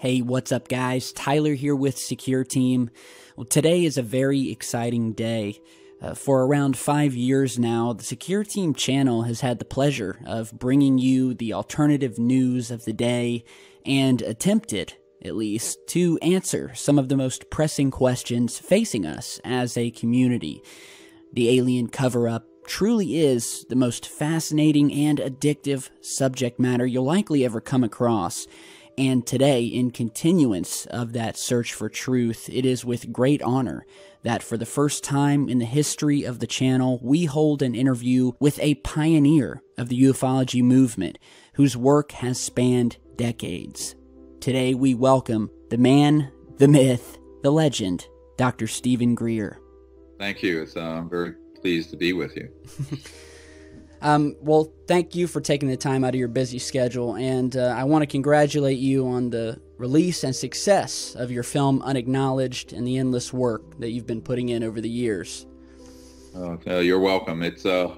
Hey, what's up guys? Tyler here with Secure Team. Well, today is a very exciting day. For around 5 years now, the Secure Team channel has had the pleasure of bringing you the alternative news of the day and attempted, at least, to answer some of the most pressing questions facing us as a community. The alien cover-up truly is the most fascinating and addictive subject matter you'll likely ever come across. And today, in continuance of that search for truth, it is with great honor that for the first time in the history of the channel, we hold an interview with a pioneer of the ufology movement whose work has spanned decades. Today, we welcome the man, the myth, the legend, Dr. Stephen Greer. Thank you. I'm very pleased to be with you. Well, thank you for taking the time out of your busy schedule, and I want to congratulate you on the release and success of your film Unacknowledged and the endless work that you've been putting in over the years. You're welcome. It's a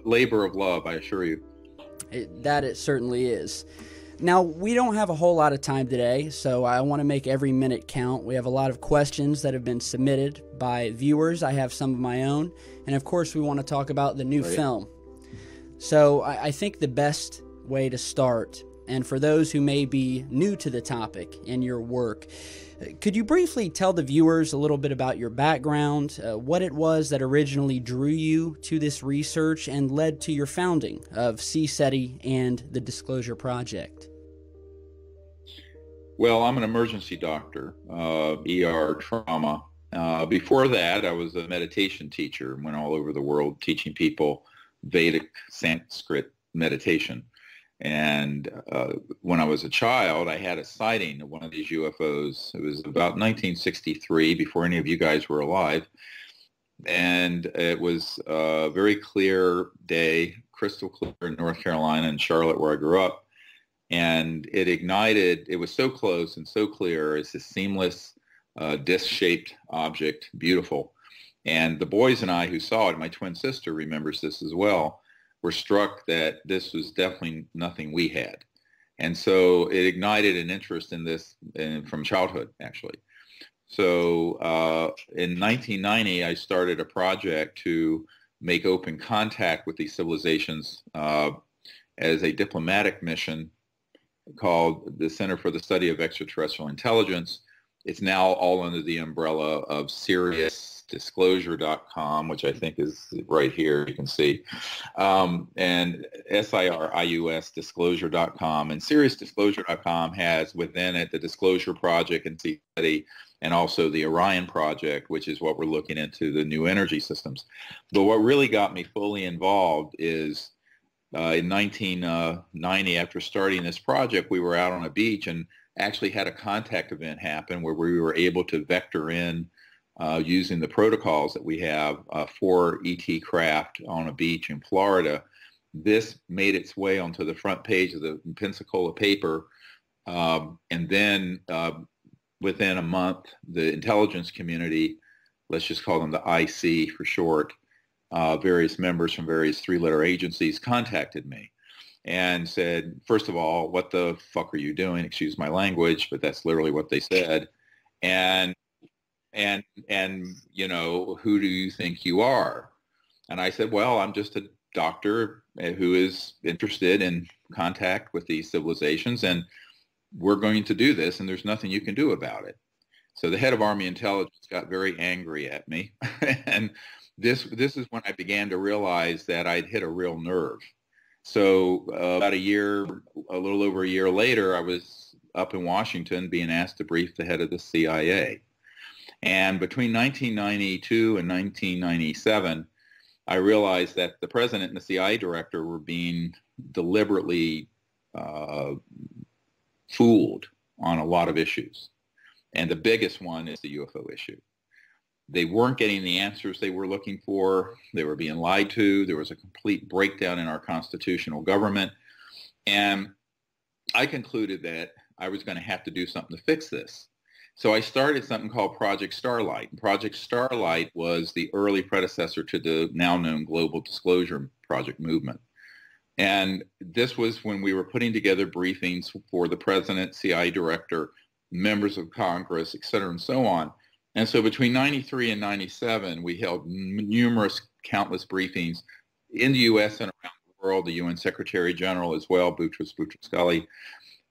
labor of love, I assure you. It certainly is. Now, we don't have a whole lot of time today, so I want to make every minute count. We have a lot of questions that have been submitted by viewers. I have some of my own, and of course we want to talk about the new film. So I think the best way to start, and for those who may be new to the topic and your work, could you briefly tell the viewers a little bit about your background, what it was that originally drew you to this research and led to your founding of CSETI and the Disclosure Project? Well, I'm an emergency doctor, ER trauma. Before that, I was a meditation teacher, went all over the world teaching people Vedic Sanskrit meditation. And when I was a child, I had a sighting of one of these UFOs. It was about 1963, before any of you guys were alive. And it was a very clear day, crystal clear in North Carolina and Charlotte, where I grew up. And it ignited, it was so close and so clear. It's this seamless disc-shaped object, beautiful. And the boys and I who saw it, my twin sister remembers this as well, were struck that this was definitely nothing we had. And so it ignited an interest in this from childhood, actually. So in 1990, I started a project to make open contact with these civilizations as a diplomatic mission called the Center for the Study of Extraterrestrial Intelligence. It's now all under the umbrella of SiriusDisclosure.com, which I think is right here, you can see, and SIRIUS Disclosure.com. And SiriusDisclosure.com has within it the Disclosure Project and CSETI, and also the Orion Project, which is what we're looking into, the new energy systems. But what really got me fully involved is in 1990, after starting this project, we were out on a beach and actually had a contact event happen where we were able to vector in using the protocols that we have for ET craft on a beach in Florida. This made its way onto the front page of the Pensacola paper, and then within a month, the intelligence community, let's just call them the IC for short, various members from various three-letter agencies contacted me and said, first of all, what the fuck are you doing? Excuse my language, but that's literally what they said. And you know, who do you think you are? And I said, well, I'm just a doctor who is interested in contact with these civilizations, and we're going to do this, and there's nothing you can do about it. So the head of Army Intelligence got very angry at me. And this is when I began to realize that I'd hit a real nerve. So about a little over a year later, I was up in Washington being asked to brief the head of the CIA. And between 1992 and 1997, I realized that the president and the CIA director were being deliberately fooled on a lot of issues. And the biggest one is the UFO issue. They weren't getting the answers they were looking for. They were being lied to. There was a complete breakdown in our constitutional government. And I concluded that I was going to have to do something to fix this. So I started something called Project Starlight. Project Starlight was the early predecessor to the now known Global Disclosure Project movement. And this was when we were putting together briefings for the president, CIA director, members of Congress, et cetera, and so on. And so between 93 and 97, we held countless briefings in the U.S. and around the world, the UN Secretary General as well, Boutros Boutros-Ghali.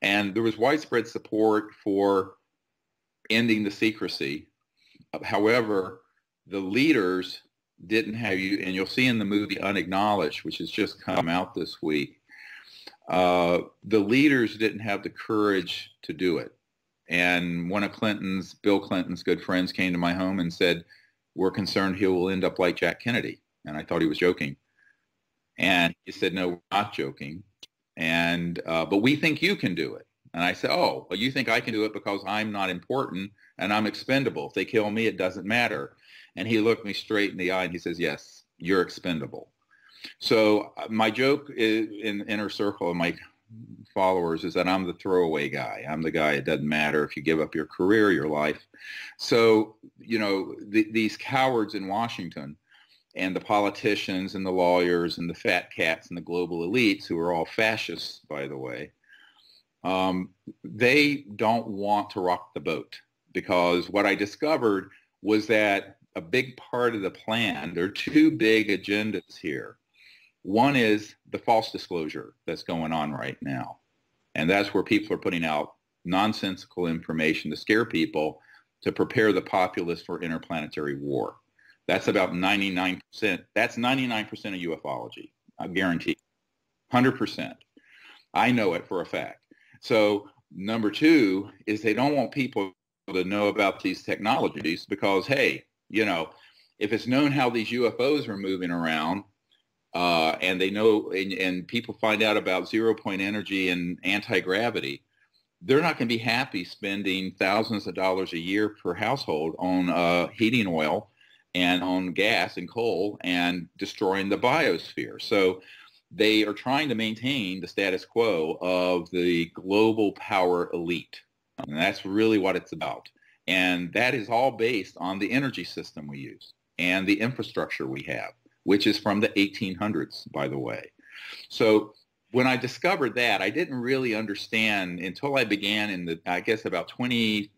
And there was widespread support for ending the secrecy. However, the leaders didn't have you, and you'll see in the movie Unacknowledged, which has just come out this week, the leaders didn't have the courage to do it. And one of Bill Clinton's good friends came to my home and said, we're concerned he will end up like Jack Kennedy. And I thought he was joking. And he said, no, we're not joking. And but we think you can do it. And I said, oh, well, you think I can do it because I'm not important and I'm expendable. If they kill me, it doesn't matter. And he looked me straight in the eye and he says, yes, you're expendable. So my joke in the inner circle of my followers is that I'm the throwaway guy. I'm the guy, it doesn't matter if you give up your career, your life. So, you know, these cowards in Washington and the politicians and the lawyers and the fat cats and the global elites, who are all fascists, by the way, they don't want to rock the boat, because what I discovered was that a big part of the plan, there are two big agendas here. One is the false disclosure that's going on right now. And that's where people are putting out nonsensical information to scare people, to prepare the populace for interplanetary war. That's about 99%. That's 99% of ufology, I guarantee. 100%. I know it for a fact. So number two is they don't want people to know about these technologies because, hey, you know, if it's known how these UFOs are moving around, and they know, and people find out about zero-point energy and anti-gravity, they're not going to be happy spending thousands of dollars a year per household on heating oil and on gas and coal and destroying the biosphere. So they are trying to maintain the status quo of the global power elite. And that's really what it's about. And that is all based on the energy system we use and the infrastructure we have, which is from the 1800s, by the way. So when I discovered that, I didn't really understand until I began in the, I guess about 20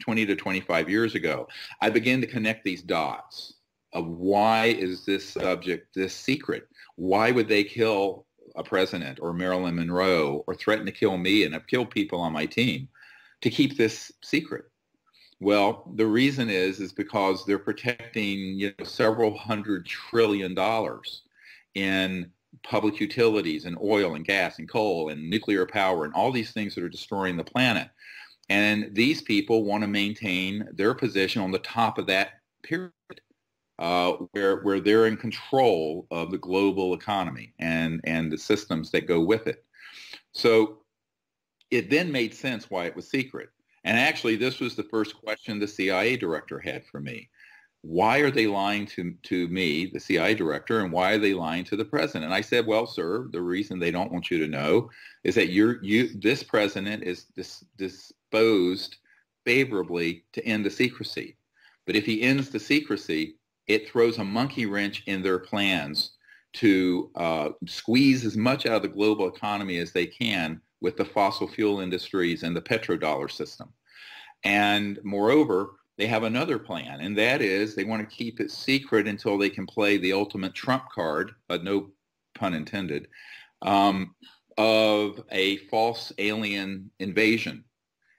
to 25 years ago, I began to connect these dots of why is this subject this secret? Why would they kill a president or Marilyn Monroe or threaten to kill me and have killed people on my team to keep this secret? Well, the reason is because they're protecting, you know, several $100 trillion in public utilities and oil and gas and coal and nuclear power and all these things that are destroying the planet. And these people want to maintain their position on the top of that pyramid, where they're in control of the global economy and the systems that go with it. So it then made sense why it was secret. And actually, this was the first question the CIA director had for me. Why are they lying to me, the CIA director, and why are they lying to the president? And I said, well, sir, the reason they don't want you to know is that this president is disposed favorably to end the secrecy. But if he ends the secrecy, it throws a monkey wrench in their plans to squeeze as much out of the global economy as they can with the fossil fuel industries and the petrodollar system. And moreover, they have another plan, and that is they want to keep it secret until they can play the ultimate trump card, no pun intended, of a false alien invasion.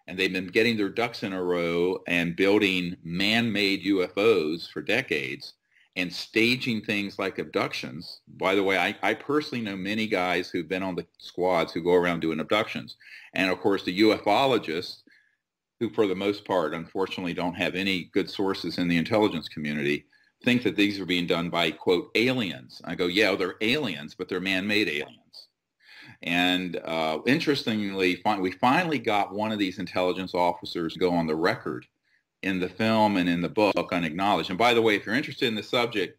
And they've been getting their ducks in a row and building man-made UFOs for decades and staging things like abductions. By the way, I personally know many guys who've been on the squads who go around doing abductions. And of course, the ufologists, who for the most part, unfortunately, don't have any good sources in the intelligence community, think that these are being done by, quote, aliens. I go, yeah, they're aliens, but they're man-made aliens. And interestingly, we finally got one of these intelligence officers to go on the record in the film and in the book, Unacknowledged. And by the way, if you're interested in the subject,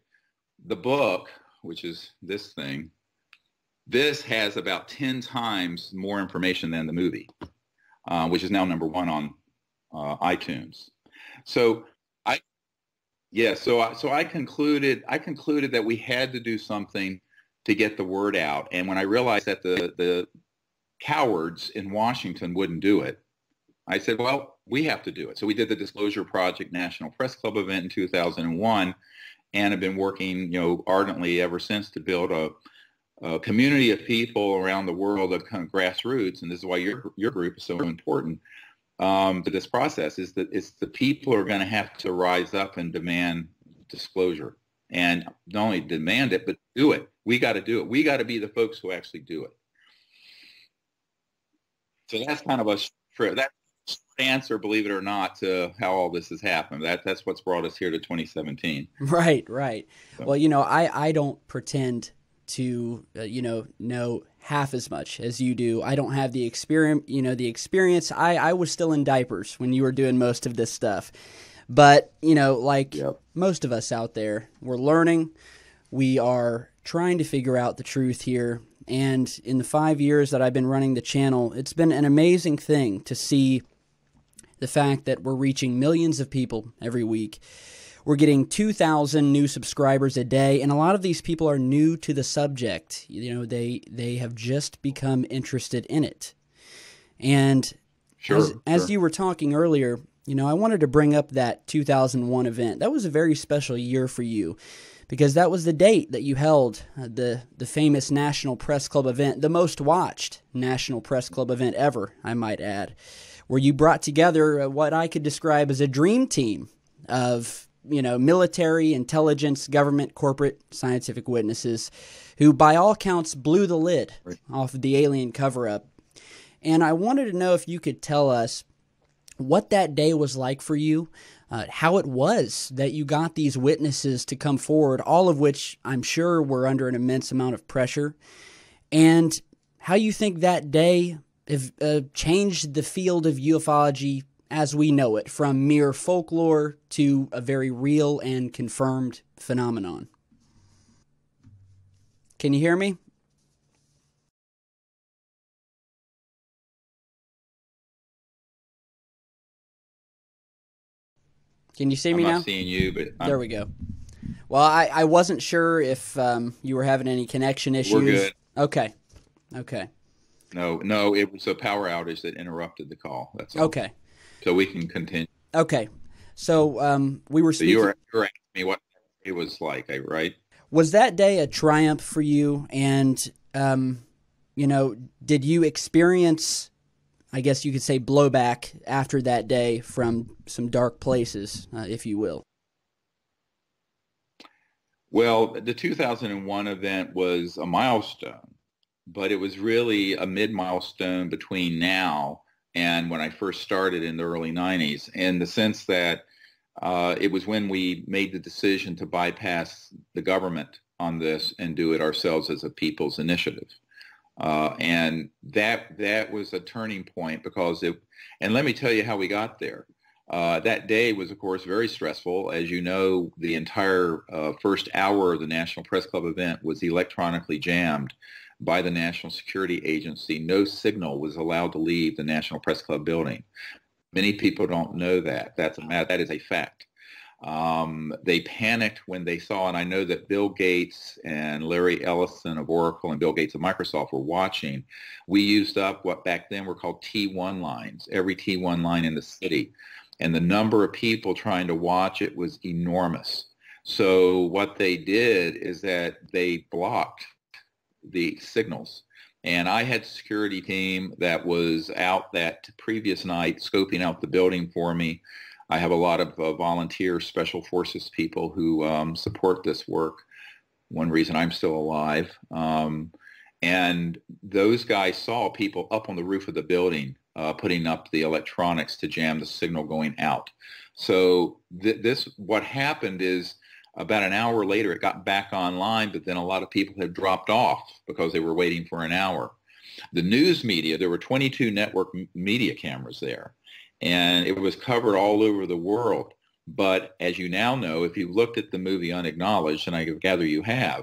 the book, which is this thing, this has about 10 times more information than the movie, which is now #1 on iTunes. So I concluded that we had to do something to get the word out. And when I realized that the cowards in Washington wouldn't do it, I said, well, We have to do it. So we did the Disclosure Project National Press Club event in 2001, and have been working, ardently ever since to build a community of people around the world of kind of grassroots. And this is why your group is so important to this process. Is that it's the people who are going to have to rise up and demand disclosure, and not only demand it, but do it. We got to do it. We got to be the folks who actually do it. So that's kind of that answer, believe it or not, to how all this has happened. That's what's brought us here to 2017. Right. So. Well, I don't pretend to, know half as much as you do. I don't have the experience. I was still in diapers when you were doing most of this stuff. But, Yep. Most of us out there, we're learning. We are trying to figure out the truth here. And in the 5 years that I've been running the channel, it's been an amazing thing to see the fact that we're reaching millions of people every week. We're getting 2,000 new subscribers a day, and a lot of these people are new to the subject. They have just become interested in it. And as you were talking earlier, I wanted to bring up that 2001 event. That was a very special year for you, because that was the date that you held the famous National Press Club event, the most watched National Press Club event ever, I might add, where you brought together what I could describe as a dream team of, military, intelligence, government, corporate, scientific witnesses who, by all counts, blew the lid off of the alien cover-up. And I wanted to know if you could tell us what that day was like for you, how it was that you got these witnesses to come forward, all of which I'm sure were under an immense amount of pressure, and how you think that day changed the field of ufology as we know it, from mere folklore to a very real and confirmed phenomenon. Can you hear me? Can you see me now? I'm not seeing you, but there we go. Well, I wasn't sure if you were having any connection issues. We're good. Okay. No, it was a power outage that interrupted the call. That's all. Okay. So we can continue. Okay. So we were speaking. So you were asking me what it was like, right? Was that day a triumph for you? And, did you experience, I guess you could say, blowback after that day from some dark places, if you will? Well, the 2001 event was a milestone, but it was really a mid-milestone between now and when I first started in the early 90s, in the sense that it was when we made the decision to bypass the government on this and do it ourselves as a people's initiative. And that was a turning point, because and let me tell you how we got there. That day was, of course, very stressful. As you know, the entire first hour of the National Press Club event was electronically jammed by the National Security Agency. No signal was allowed to leave the National Press Club building. Many people don't know that. That is a fact. They panicked when they saw, and I know that Bill Gates and Larry Ellison of Oracle and Bill Gates of Microsoft were watching. We used up what back then were called T1 lines, every T1 line in the city. And the number of people trying to watch it was enormous. So what they did is that they blocked the signals. And I had a security team that was out that previous night scoping out the building for me. I have a lot of volunteer special forces people who support this work. One reason I'm still alive. And those guys saw people up on the roof of the building putting up the electronics to jam the signal going out. So what happened is, about an hour later, it got back online, but then a lot of people had dropped off because they were waiting for an hour. The news media, there were 22 network media cameras there, and it was covered all over the world. But as you now know, if you looked at the movie Unacknowledged, and I gather you have,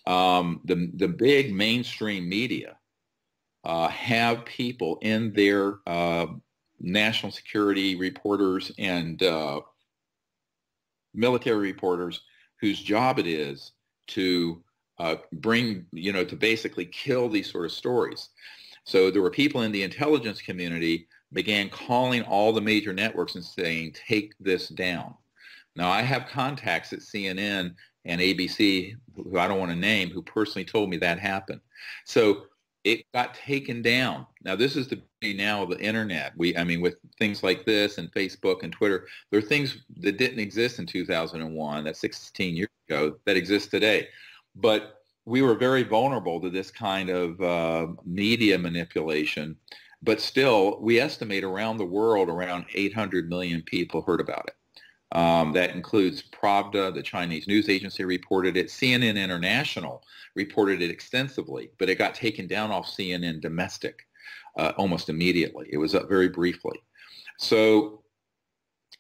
the big mainstream media have people in their national security reporters and military reporters whose job it is to to basically kill these sort of stories. So there were people in the intelligence community began calling all the major networks and saying, take this down. Now, I have contacts at CNN and ABC, who I don't want to name, who personally told me that happened. So it got taken down. Now, this is the beauty now of the internet. I mean, with things like this and Facebook and Twitter, there are things that didn't exist in 2001, that's 16 years ago, that exist today. But we were very vulnerable to this kind of media manipulation. But still, we estimate around the world, around 800 million people heard about it. That includes Pravda, the Chinese news agency, reported it. CNN International reported it extensively, but it got taken down off CNN domestic almost immediately. It was up very briefly. So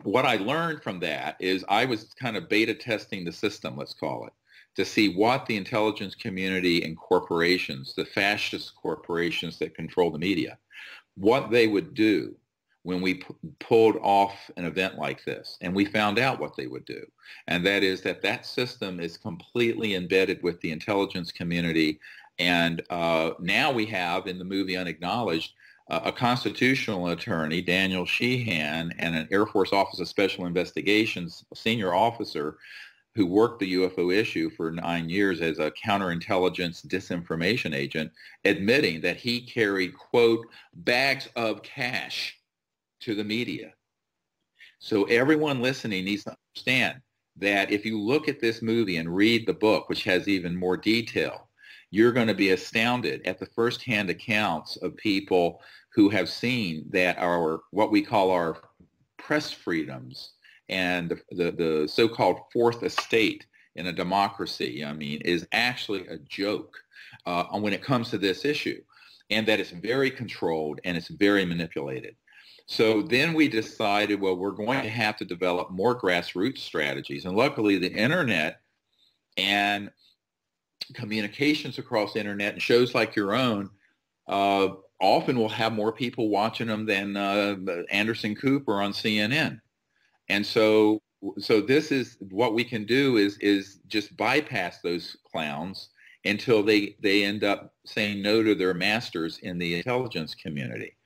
what I learned from that is I was kind of beta testing the system, let's call it, to see what the intelligence community and corporations, the fascist corporations that control the media, what they would do when we pulled off an event like this. And we found out what they would do. And that is that system is completely embedded with the intelligence community. And now we have, in the movie Unacknowledged, a constitutional attorney, Daniel Sheehan, and an Air Force Office of Special Investigations senior officer who worked the UFO issue for 9 years as a counterintelligence disinformation agent, admitting that he carried, quote, bags of cash to the media. So everyone listening needs to understand that if you look at this movie and read the book, which has even more detail, you're going to be astounded at the firsthand accounts of people who have seen that what we call our press freedoms and the so-called fourth estate in a democracy, I mean, is actually a joke when it comes to this issue, and that it's very controlled and it's very manipulated. So then we decided, well, we're going to have to develop more grassroots strategies. And luckily, the internet and communications across the internet and shows like your own often will have more people watching them than Anderson Cooper on CNN. And so this is what we can do is just bypass those clowns until they end up saying no to their masters in the intelligence community.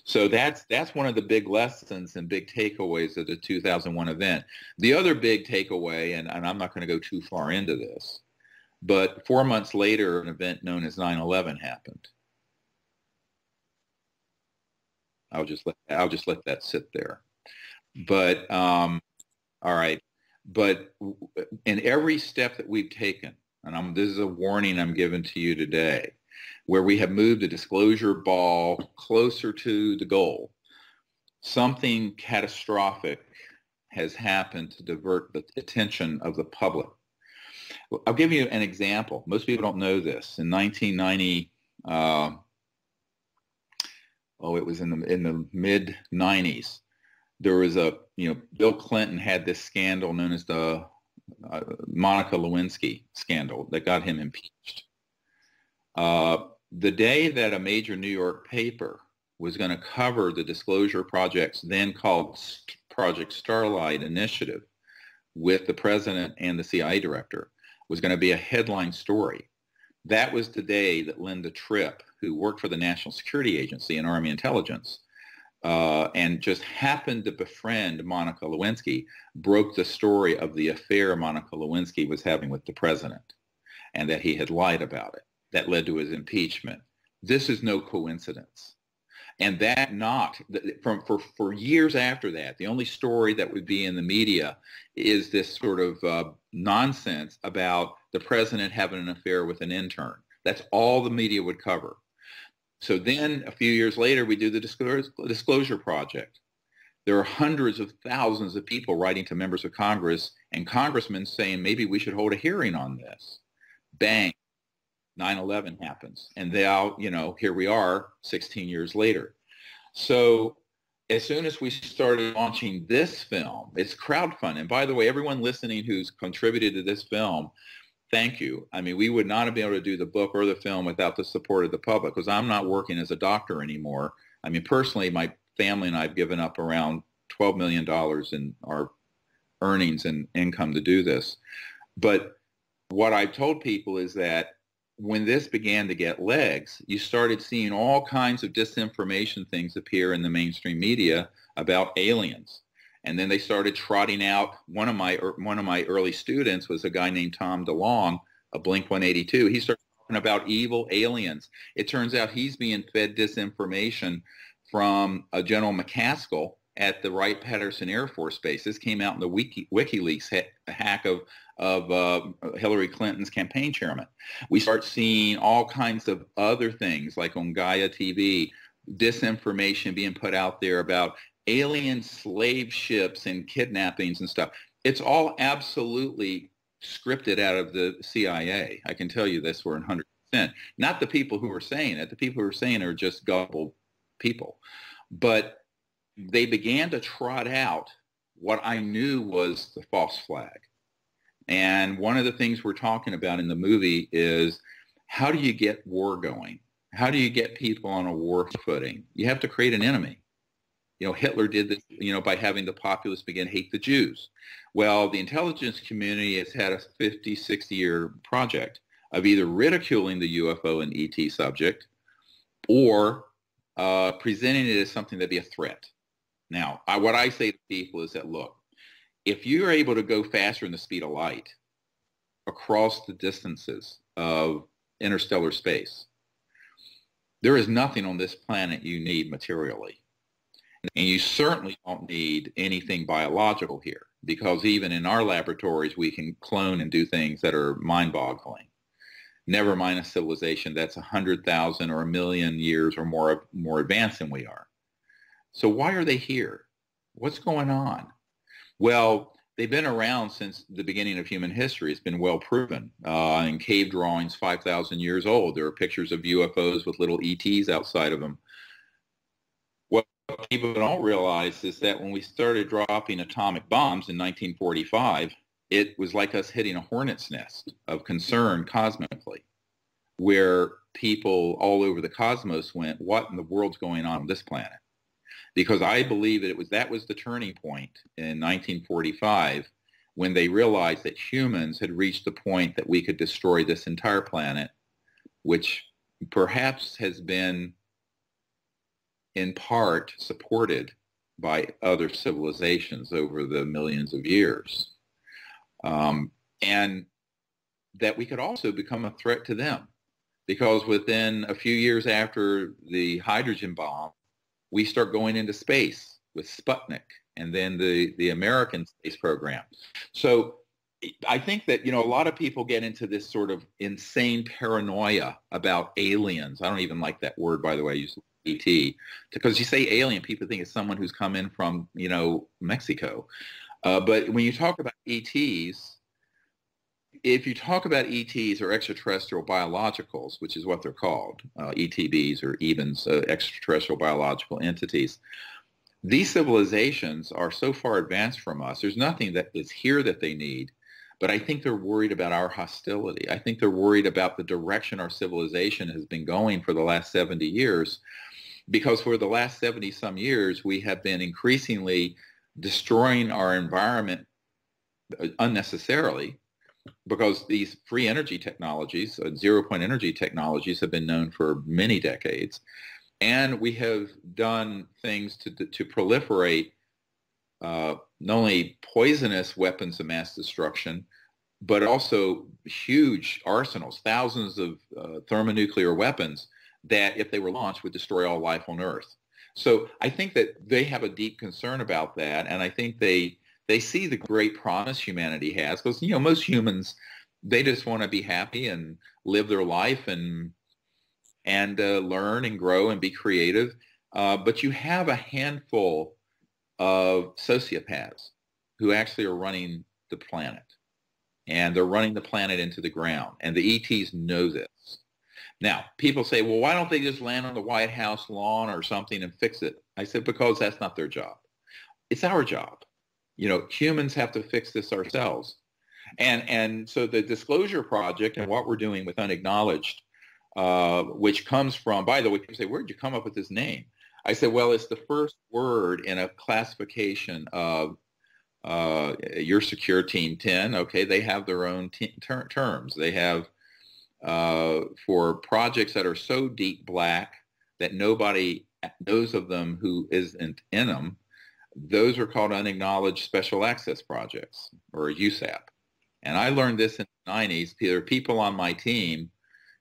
So that's one of the big lessons and big takeaways of the 2001 event. The other big takeaway, and I'm not going to go too far into this, but 4 months later, an event known as 9/11 happened. I'll just let that sit there. But all right. But in every step that we've taken, and this is a warning I'm giving to you today, where we have moved the disclosure ball closer to the goal, something catastrophic has happened to divert the attention of the public. I'll give you an example. Most people don't know this. In 1990, it was in the mid-90s, there was Bill Clinton had this scandal known as the Monica Lewinsky scandal that got him impeached. The day that a major New York paper was going to cover the disclosure projects, then called Project Starlight Initiative, with the president and the CIA director, was going to be a headline story. That was the day that Linda Tripp, who worked for the National Security Agency and Army Intelligence, and just happened to befriend Monica Lewinsky, broke the story of the affair Monica Lewinsky was having with the president, and that he had lied about it. That led to his impeachment. This is no coincidence. And that for years after that, the only story that would be in the media is this sort of nonsense about the president having an affair with an intern. That's all the media would cover. So then a few years later, we do the Disclosure Project. There are hundreds of thousands of people writing to members of Congress and congressmen saying, maybe we should hold a hearing on this. Bang. 9/11 happens. And now, here we are 16 years later. So as soon as we started launching this film, it's crowdfunding. And by the way, everyone listening who's contributed to this film, thank you. I mean, we would not have been able to do the book or the film without the support of the public, because I'm not working as a doctor anymore. I mean, personally, my family and I have given up around $12 million in our earnings and income to do this. But what I've told people is that when this began to get legs, you started seeing all kinds of disinformation things appear in the mainstream media about aliens. And then they started trotting out, one of my early students was a guy named Tom DeLonge, a Blink 182. He started talking about evil aliens. It turns out he's being fed disinformation from General McCaskill at the Wright-Patterson Air Force Base. This came out in the WikiLeaks hack of Hillary Clinton's campaign chairman. We start seeing all kinds of other things, like on Gaia TV, disinformation being put out there about alien slave ships and kidnappings and stuff. It's all absolutely scripted out of the CIA. I can tell you this for 100%. Not the people who are saying it. The people who are saying it are just gullible people. But they began to trot out what I knew was the false flag. And one of the things we're talking about in the movie is, how do you get war going? How do you get people on a war footing? You have to create an enemy. You know, Hitler did this, you know, by having the populace begin to hate the Jews. Well, the intelligence community has had a 50, 60-year project of either ridiculing the UFO and ET subject or presenting it as something that'd be a threat. Now, what I say to people is that, look, if you're able to go faster than the speed of light across the distances of interstellar space, there is nothing on this planet you need materially. And you certainly don't need anything biological here, because even in our laboratories, we can clone and do things that are mind-boggling. Never mind a civilization that's 100,000 or 1,000,000 years or more advanced than we are. So why are they here? What's going on? Well, they've been around since the beginning of human history. It's been well proven. In cave drawings 5,000 years old, there are pictures of UFOs with little ETs outside of them. What people don't realize is that when we started dropping atomic bombs in 1945, it was like us hitting a hornet's nest of concern cosmically, where people all over the cosmos went, what in the world's going on this planet? Because I believe that was the turning point in 1945 when they realized that humans had reached the point that we could destroy this entire planet, which perhaps has been in part supported by other civilizations over the millions of years. And that we could also become a threat to them, because within a few years after the hydrogen bomb, we start going into space with Sputnik and then the American space program. So I think that, you know, a lot of people get into this sort of insane paranoia about aliens. I don't even like that word, by the way. I use ET, because you say alien, people think it's someone who's come in from, you know, Mexico. But when you talk about ETs, if you talk about ETs or extraterrestrial biologicals, which is what they're called, ETBs or EBINs, extraterrestrial biological entities, these civilizations are so far advanced from us. There's nothing that is here that they need, but I think they're worried about our hostility. I think they're worried about the direction our civilization has been going for the last 70 years, because for the last 70 some years, we have been increasingly destroying our environment unnecessarily, because these free energy technologies, zero-point energy technologies, have been known for many decades. And we have done things to proliferate not only poisonous weapons of mass destruction, but also huge arsenals, thousands of thermonuclear weapons that, if they were launched, would destroy all life on Earth. So I think that they have a deep concern about that, and I think they see the great promise humanity has, because, you know, most humans, they just want to be happy and live their life and learn and grow and be creative. But you have a handful of sociopaths who actually are running the planet, and they're running the planet into the ground, and the ETs know this. Now, people say, well, why don't they just land on the White House lawn or something and fix it? I said, because that's not their job. It's our job. You know, humans have to fix this ourselves. And so the Disclosure Project and what we're doing with Unacknowledged, which comes from, by the way, people say, where did you come up with this name? I said, well, it's the first word in a classification of your secure team 10. Okay, they have their own terms. They have for projects that are so deep black that nobody knows of them who isn't in them. Those are called unacknowledged special access projects, or USAP. And I learned this in the 90s. There are people on my team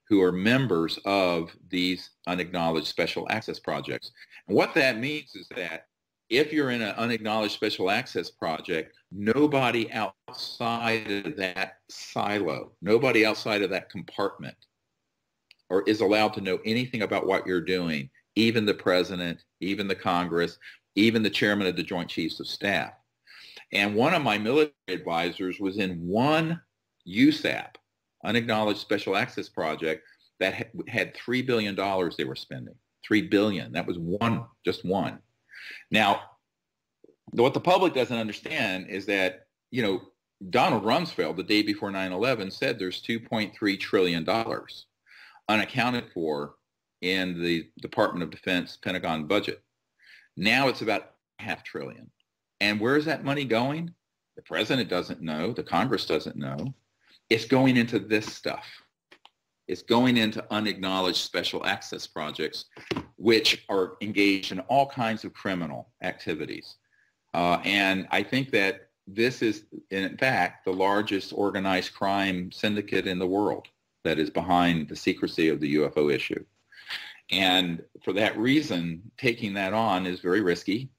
who are members of these unacknowledged special access projects. And what that means is that if you're in an unacknowledged special access project, nobody outside of that silo, nobody outside of that compartment or is allowed to know anything about what you're doing, even the president, even the Congress, even the chairman of the Joint Chiefs of Staff. And one of my military advisors was in one USAP, unacknowledged special access project, that had $3 billion they were spending. $3 billion. That was one, just one. Now, what the public doesn't understand is that, you know, Donald Rumsfeld, the day before 9/11, said there's $2.3 trillion unaccounted for in the Department of Defense Pentagon budget. Now it's about $500 billion. And where is that money going? The president doesn't know. The Congress doesn't know. It's going into this stuff. It's going into unacknowledged special access projects, which are engaged in all kinds of criminal activities. And I think that this is, in fact, the largest organized crime syndicate in the world that is behind the secrecy of the UFO issue. And for that reason, taking that on is very risky,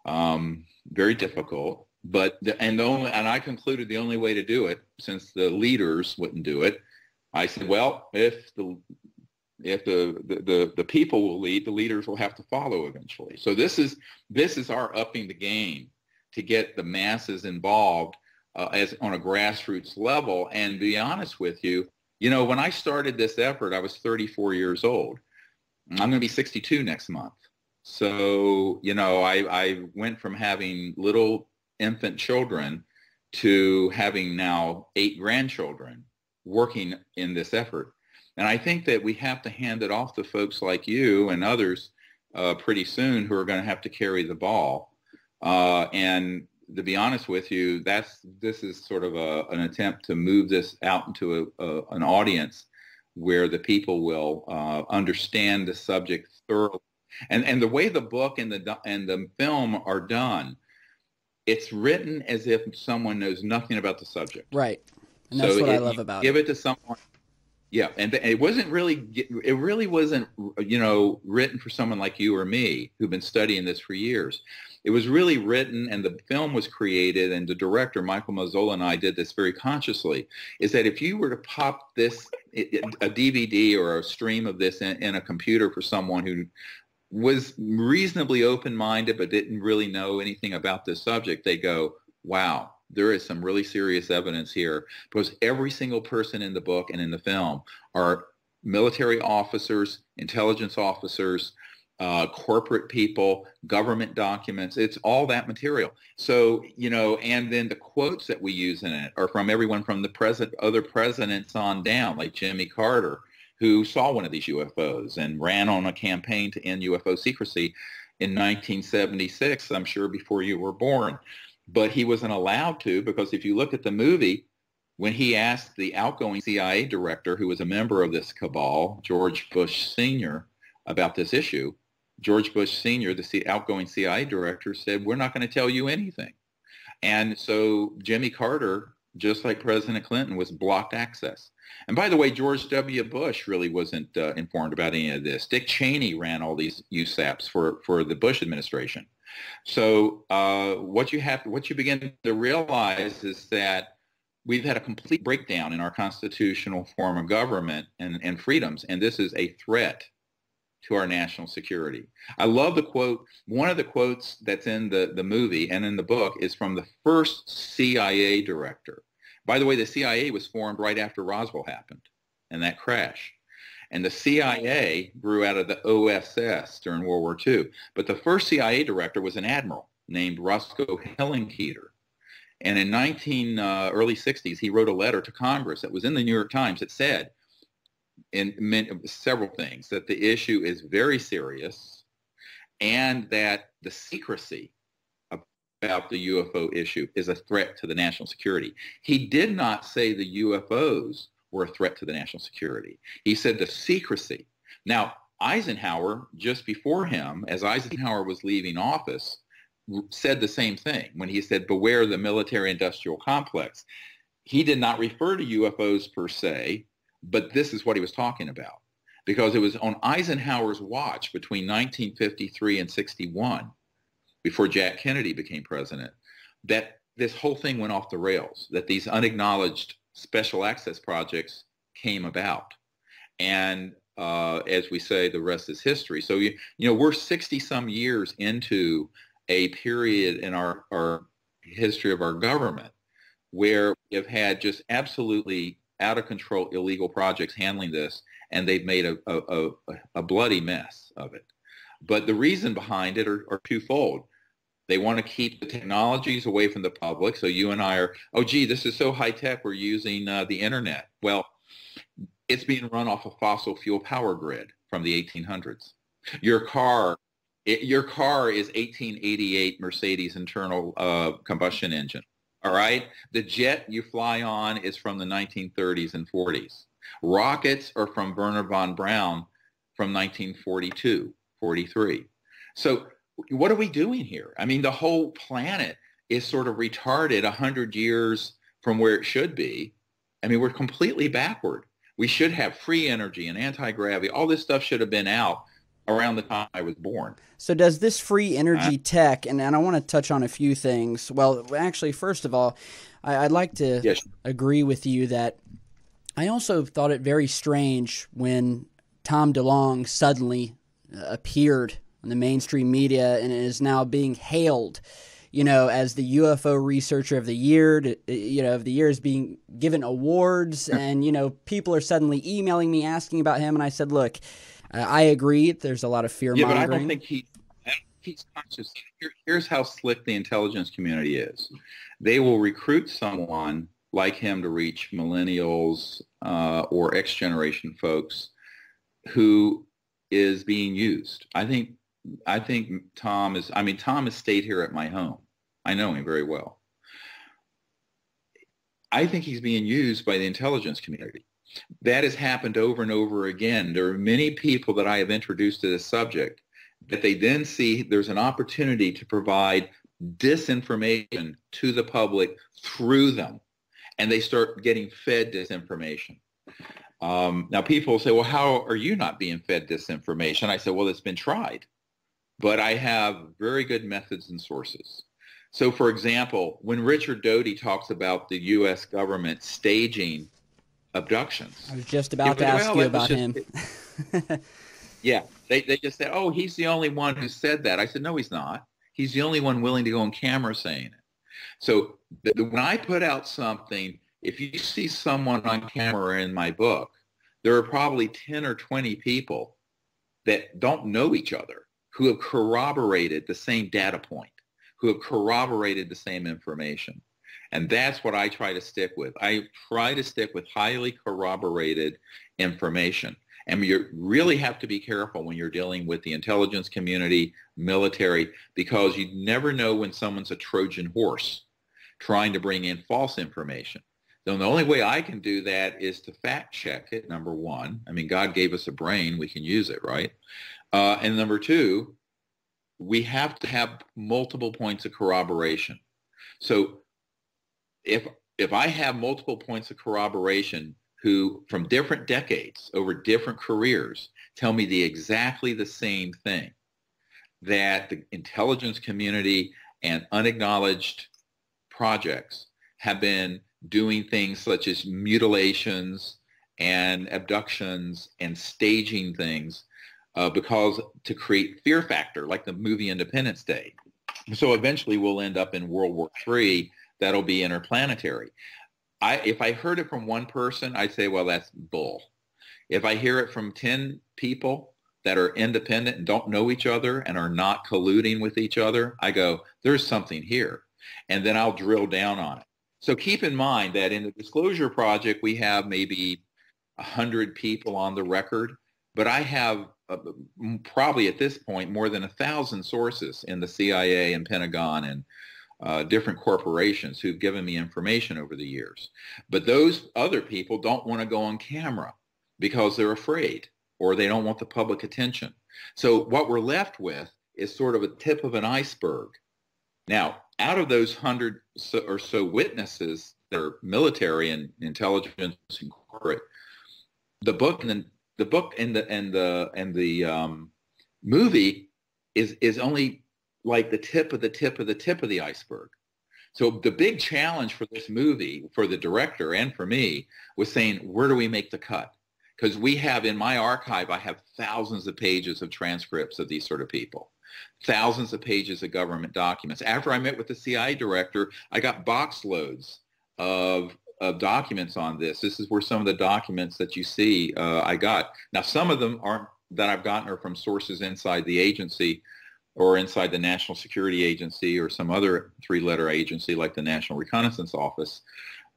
very difficult. But and I concluded the only way to do it, since the leaders wouldn't do it, I said, well, if the people will lead, the leaders will have to follow eventually. So this is our upping the game to get the masses involved as on a grassroots level. And to be honest with you, you know, when I started this effort, I was 34 years old. I'm going to be 62 next month. So, you know, I went from having little infant children to having now 8 grandchildren working in this effort. And I think that we have to hand it off to folks like you and others pretty soon who are going to have to carry the ball. And to be honest with you, this is sort of an attempt to move this out into an audience where the people will understand the subject thoroughly. And the way the book and the film are done, it's written as if someone knows nothing about the subject. Right. And that's what I love about it. Give it to someone. Yeah, and it really wasn't, you know, written for someone like you or me who've been studying this for years. It was really written, and the film was created, and the director, Michael Mazzola, and I did this very consciously, is that if you were to pop this, a DVD or a stream of this in a computer for someone who was reasonably open-minded but didn't really know anything about this subject, they go, wow, there is some really serious evidence here, because every single person in the book and in the film are military officers, intelligence officers, corporate people, government documents. It's all that material. So, you know, and then the quotes that we use in it are from everyone from the other presidents on down, like Jimmy Carter, who saw one of these UFOs and ran on a campaign to end UFO secrecy in 1976, I'm sure before you were born. But he wasn't allowed to, because if you look at the movie, when he asked the outgoing CIA director, who was a member of this cabal, George Bush Sr., about this issue, George Bush Sr., the outgoing CIA director, said, we're not going to tell you anything. And so Jimmy Carter, just like President Clinton, was blocked access. And by the way, George W. Bush really wasn't informed about any of this. Dick Cheney ran all these USAPs for the Bush administration. So what you begin to realize is that we've had a complete breakdown in our constitutional form of government and freedoms, and this is a threat to our national security. I love the quote. One of the quotes that's in the movie and in the book is from the first CIA director. By the way, the CIA was formed right after Roswell happened and that crash. And the CIA grew out of the OSS during World War II. But the first CIA director was an admiral named Roscoe Hillenkoetter. And in early 60s, he wrote a letter to Congress that was in the New York Times that said, and meant several things, that the issue is very serious and that the secrecy about the UFO issue is a threat to the national security. He did not say the UFOs were a threat to the national security. He said the secrecy. Now, Eisenhower, just before him, as Eisenhower was leaving office, said the same thing when he said, beware the military-industrial complex. He did not refer to UFOs per se, but this is what he was talking about. Because it was on Eisenhower's watch between 1953 and 61, before Jack Kennedy became president, that this whole thing went off the rails, that these unacknowledged special access projects came about. And as we say, the rest is history. So, you know, we're 60-some years into a period in our history of our government where we have had just absolutely out of control illegal projects handling this, and they've made a bloody mess of it. But the reason behind it are twofold. They want to keep the technologies away from the public. So you and I are, oh, gee, this is so high tech, we're using the internet. Well, it's being run off a fossil fuel power grid from the 1800s. Your car is 1888 Mercedes internal combustion engine. All right? The jet you fly on is from the 1930s and 40s. Rockets are from Wernher von Braun from 1942, 43. So what are we doing here? I mean, the whole planet is sort of retarded 100 years from where it should be. I mean, we're completely backward. We should have free energy and anti-gravity. All this stuff should have been out around the time I was born. So does this free energy tech, and I want to touch on a few things. Well, actually, first of all, I'd like to agree with you that I also thought it very strange when Tom DeLonge suddenly appeared in the mainstream media and is now being hailed, you know, as the UFO researcher of the year, is being given awards, and, you know, people are suddenly emailing me asking about him, and I said, look, I agree, there's a lot of fear mongering. Yeah, but I don't think he's conscious. Here's how slick the intelligence community is. They will recruit someone like him to reach millennials or X generation folks who is being used. I think Tom has stayed here at my home. I know him very well. I think he's being used by the intelligence community. That has happened over and over again. There are many people that I have introduced to this subject that they then see there's an opportunity to provide disinformation to the public through them, and they start getting fed disinformation. Now people say, well, how are you not being fed disinformation? I said, well, it's been tried, but I have very good methods and sources. So for example, when Richard Doty talks about the U.S. government staging abductions. I was just about to ask you about him. Yeah, they just said, oh, he's the only one who said that. I said, no, he's not. He's the only one willing to go on camera saying it. So when I put out something, if you see someone on camera in my book, there are probably 10 or 20 people that don't know each other who have corroborated the same data point, who have corroborated the same information. And that's what I try to stick with. I try to stick with highly corroborated information. And you really have to be careful when you're dealing with the intelligence community, military, because you never know when someone's a Trojan horse trying to bring in false information. So the only way I can do that is to fact check it, number one. I mean, God gave us a brain. We can use it, right? And number two, we have to have multiple points of corroboration. So if I have multiple points of corroboration who from different decades over different careers tell me exactly the same thing, that the intelligence community and unacknowledged projects have been doing things such as mutilations and abductions and staging things because to create fear factor, like the movie Independence Day. So eventually we'll end up in World War III. That'll be interplanetary. If I heard it from one person, I'd say, well, that's bull. If I hear it from 10 people that are independent and don't know each other and are not colluding with each other, I go, there's something here. And then I'll drill down on it. So keep in mind that in the Disclosure Project, we have maybe 100 people on the record, but I have probably at this point more than 1,000 sources in the CIA and Pentagon and different corporations who've given me information over the years. But those other people don't want to go on camera because they're afraid or they don't want the public attention. So what we're left with is sort of a tip of an iceberg. Now, out of those 100 or so witnesses that are military and intelligence and corporate, the book and the movie is only like the tip of the iceberg. So the big challenge for this movie, for the director and for me, was saying, where do we make the cut? Because we have, in my archive, I have thousands of pages of transcripts of these sort of people, thousands of pages of government documents. After I met with the CIA director, I got box loads of documents on this. This is where some of the documents that you see I got. Now, some of them aren't that I've gotten are from sources inside the agency or inside the National Security Agency or some other three-letter agency like the National Reconnaissance Office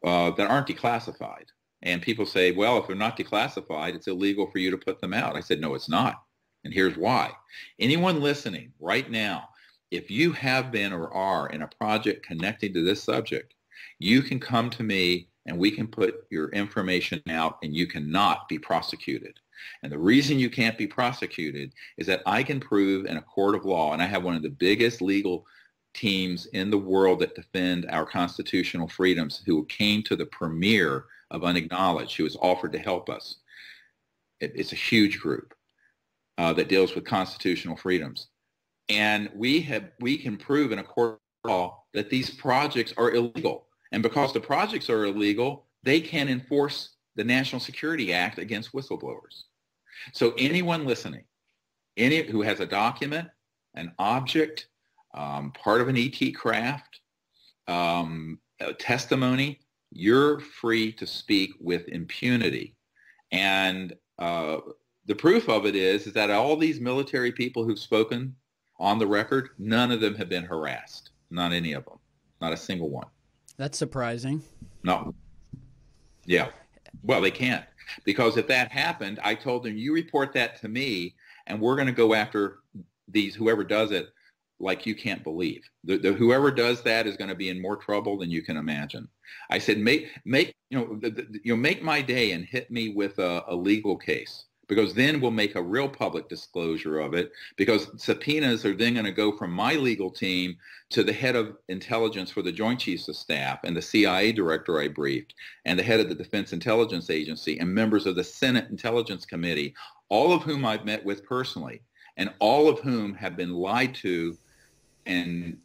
that aren't declassified. And people say, well, if they're not declassified, it's illegal for you to put them out. I said, no, it's not. And here's why. Anyone listening right now, if you have been or are in a project connecting to this subject, you can come to me and we can put your information out and you cannot be prosecuted. And the reason you can't be prosecuted is that I can prove in a court of law, and I have one of the biggest legal teams in the world that defend our constitutional freedoms, who came to the premiere of Unacknowledged, who was offered to help us. It's a huge group that deals with constitutional freedoms. And we can prove in a court of law that these projects are illegal. And because the projects are illegal, they can enforce the National Security Act against whistleblowers. So anyone listening, who has a document, an object, part of an ET craft, a testimony, you're free to speak with impunity. And the proof of it is that all these military people who've spoken on the record, none of them have been harassed. Not any of them. Not a single one. That's surprising. No. Yeah. Well, they can't. Because if that happened, I told them, you report that to me, and we're going to go after whoever does it like you can't believe. Whoever does that is going to be in more trouble than you can imagine. I said, make my day and hit me with a legal case, because then we'll make a real public disclosure of it, because subpoenas are then going to go from my legal team to the head of intelligence for the Joint Chiefs of Staff and the CIA director I briefed and the head of the Defense Intelligence Agency and members of the Senate Intelligence Committee, all of whom I've met with personally and all of whom have been lied to. And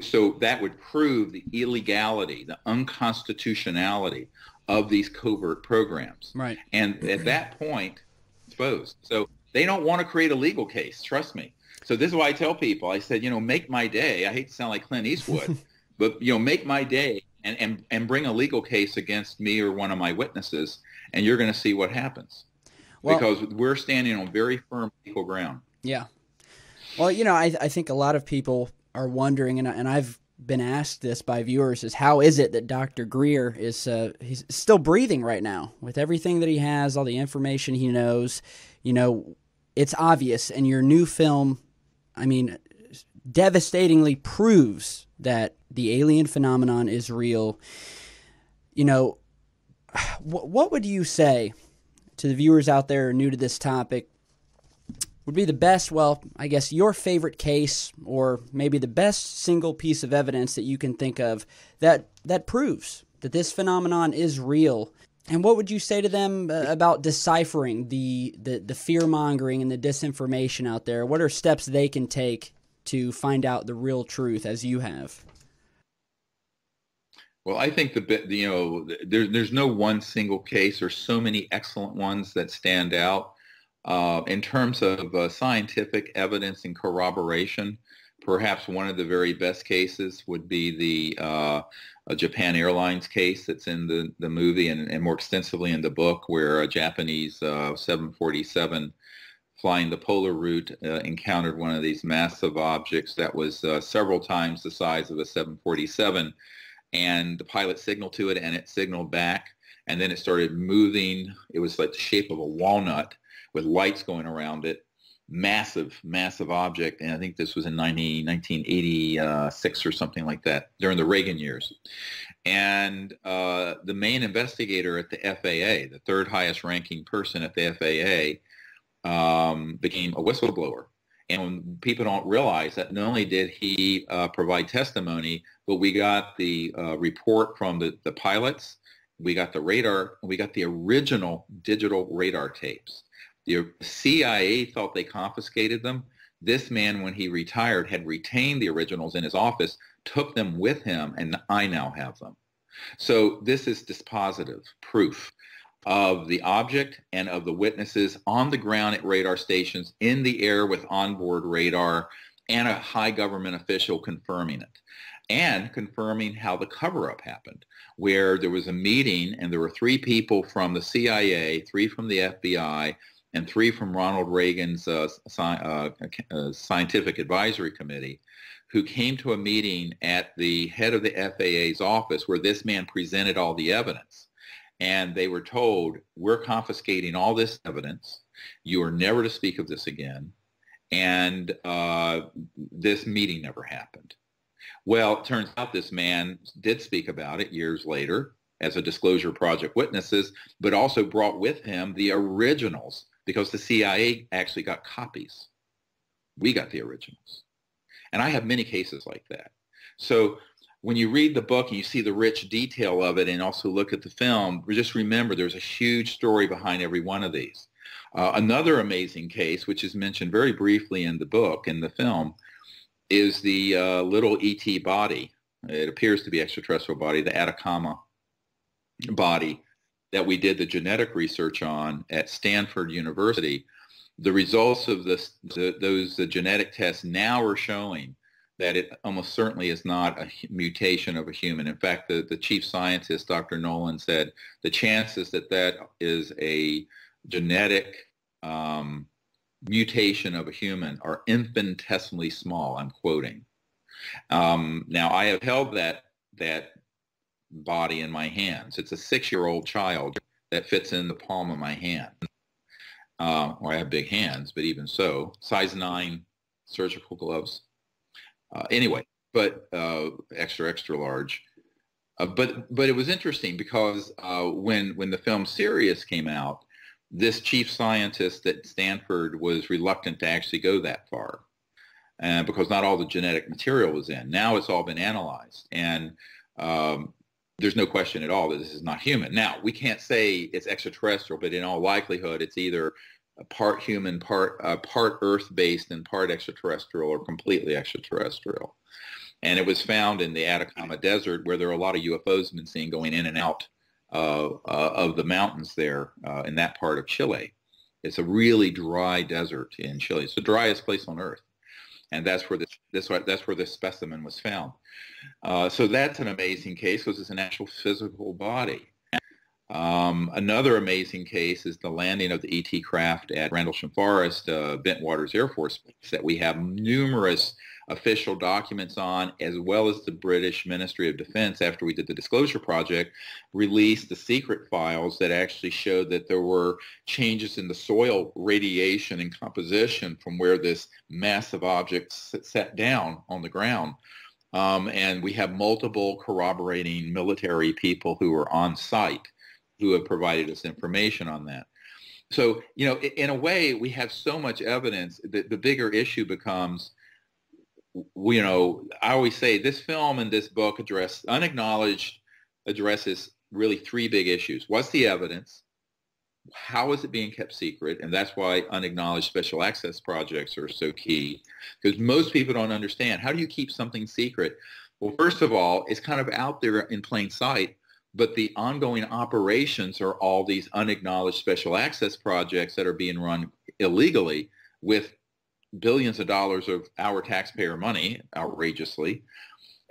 so that would prove the illegality, the unconstitutionality of these covert programs. Right. And at that point, exposed. So they don't want to create a legal case, trust me. So this is why I tell people, I said, make my day. I hate to sound like Clint Eastwood, but, make my day and bring a legal case against me or one of my witnesses, and you're going to see what happens. Well, because we're standing on very firm legal ground. Yeah. Well, I think a lot of people are wondering, and I've been asked this by viewers, is how is it that Dr. Greer is he's still breathing right now with everything that he has, all the information he knows? It's obvious, and your new film, devastatingly proves that the alien phenomenon is real. What would you say to the viewers out there new to this topic would be the best, I guess your favorite case, or maybe the best single piece of evidence that you can think of that proves that this phenomenon is real? And what would you say to them about deciphering the fear-mongering and the disinformation out there? What are steps they can take to find out the real truth, as you have? Well, I think there's no one single case. There's so many excellent ones that stand out. In terms of scientific evidence and corroboration, perhaps one of the very best cases would be the Japan Airlines case that's in the movie and more extensively in the book, where a Japanese 747 flying the polar route encountered one of these massive objects that was several times the size of a 747, and the pilot signaled to it and it signaled back, and then it started moving. It was like the shape of a walnut with lights going around it, massive, massive object, and I think this was in 1986 or something like that, during the Reagan years. And the main investigator at the FAA, the third highest ranking person at the FAA, became a whistleblower. And people don't realize that not only did he provide testimony, but we got the report from the pilots, we got the radar, we got the original digital radar tapes. The CIA thought they confiscated them. This man, when he retired, had retained the originals in his office, took them with him, and I now have them. So this is dispositive proof of the object and of the witnesses on the ground at radar stations, in the air with onboard radar, and a high government official confirming it, and confirming how the cover-up happened, where there was a meeting and there were 3 people from the CIA, 3 from the FBI, and 3 from Ronald Reagan's Scientific Advisory Committee, who came to a meeting at the head of the FAA's office where this man presented all the evidence. And they were told, we're confiscating all this evidence. You are never to speak of this again. And this meeting never happened. Well, it turns out this man did speak about it years later as a Disclosure Project witnesses, but also brought with him the originals, because the CIA actually got copies. We got the originals. And I have many cases like that. So when you read the book and you see the rich detail of it and also look at the film, just remember there's a huge story behind every one of these. Another amazing case, which is mentioned very briefly in the book, in the film, is the little ET body. It appears to be extraterrestrial body, the Atacama body that we did the genetic research on at Stanford University. The results of those genetic tests now are showing that it almost certainly is not a mutation of a human. In fact, the chief scientist, Dr. Nolan, said the chances that that is a genetic mutation of a human are infinitesimally small. I'm quoting. Now, I have held that body in my hands. It's a 6-year-old child that fits in the palm of my hand. Well, I have big hands, but even so, size 9 surgical gloves. Anyway, but extra, extra large. But it was interesting because when the film Sirius came out, this chief scientist at Stanford was reluctant to actually go that far because not all the genetic material was in. Now it's all been analyzed, and there's no question at all that this is not human. Now, we can't say it's extraterrestrial, but in all likelihood, it's either a part human, part Earth-based, and part extraterrestrial, or completely extraterrestrial. And it was found in the Atacama Desert, where there are a lot of UFOs been seen going in and out of the mountains there in that part of Chile. It's a really dry desert in Chile. It's the driest place on Earth, and that's where this specimen was found. So that's an amazing case because it's an actual physical body. Another amazing case is the landing of the ET craft at Rendlesham Forest, Bentwaters Air Force Base, that we have numerous official documents on, as well as the British Ministry of Defense, after we did the Disclosure Project, released the secret files that actually showed that there were changes in the soil radiation and composition from where this massive object sat down on the ground. And we have multiple corroborating military people who are on site who have provided us information on that. So, you know, in a way, we have so much evidence that the bigger issue becomes, you know, I always say this film and this book addresses really 3 big issues. What's the evidence? How is it being kept secret? And that's why unacknowledged special access projects are so key, because most people don't understand. How do you keep something secret? Well, first of all, it's kind of out there in plain sight, but the ongoing operations are all these unacknowledged special access projects that are being run illegally with billions of dollars of our taxpayer money, outrageously.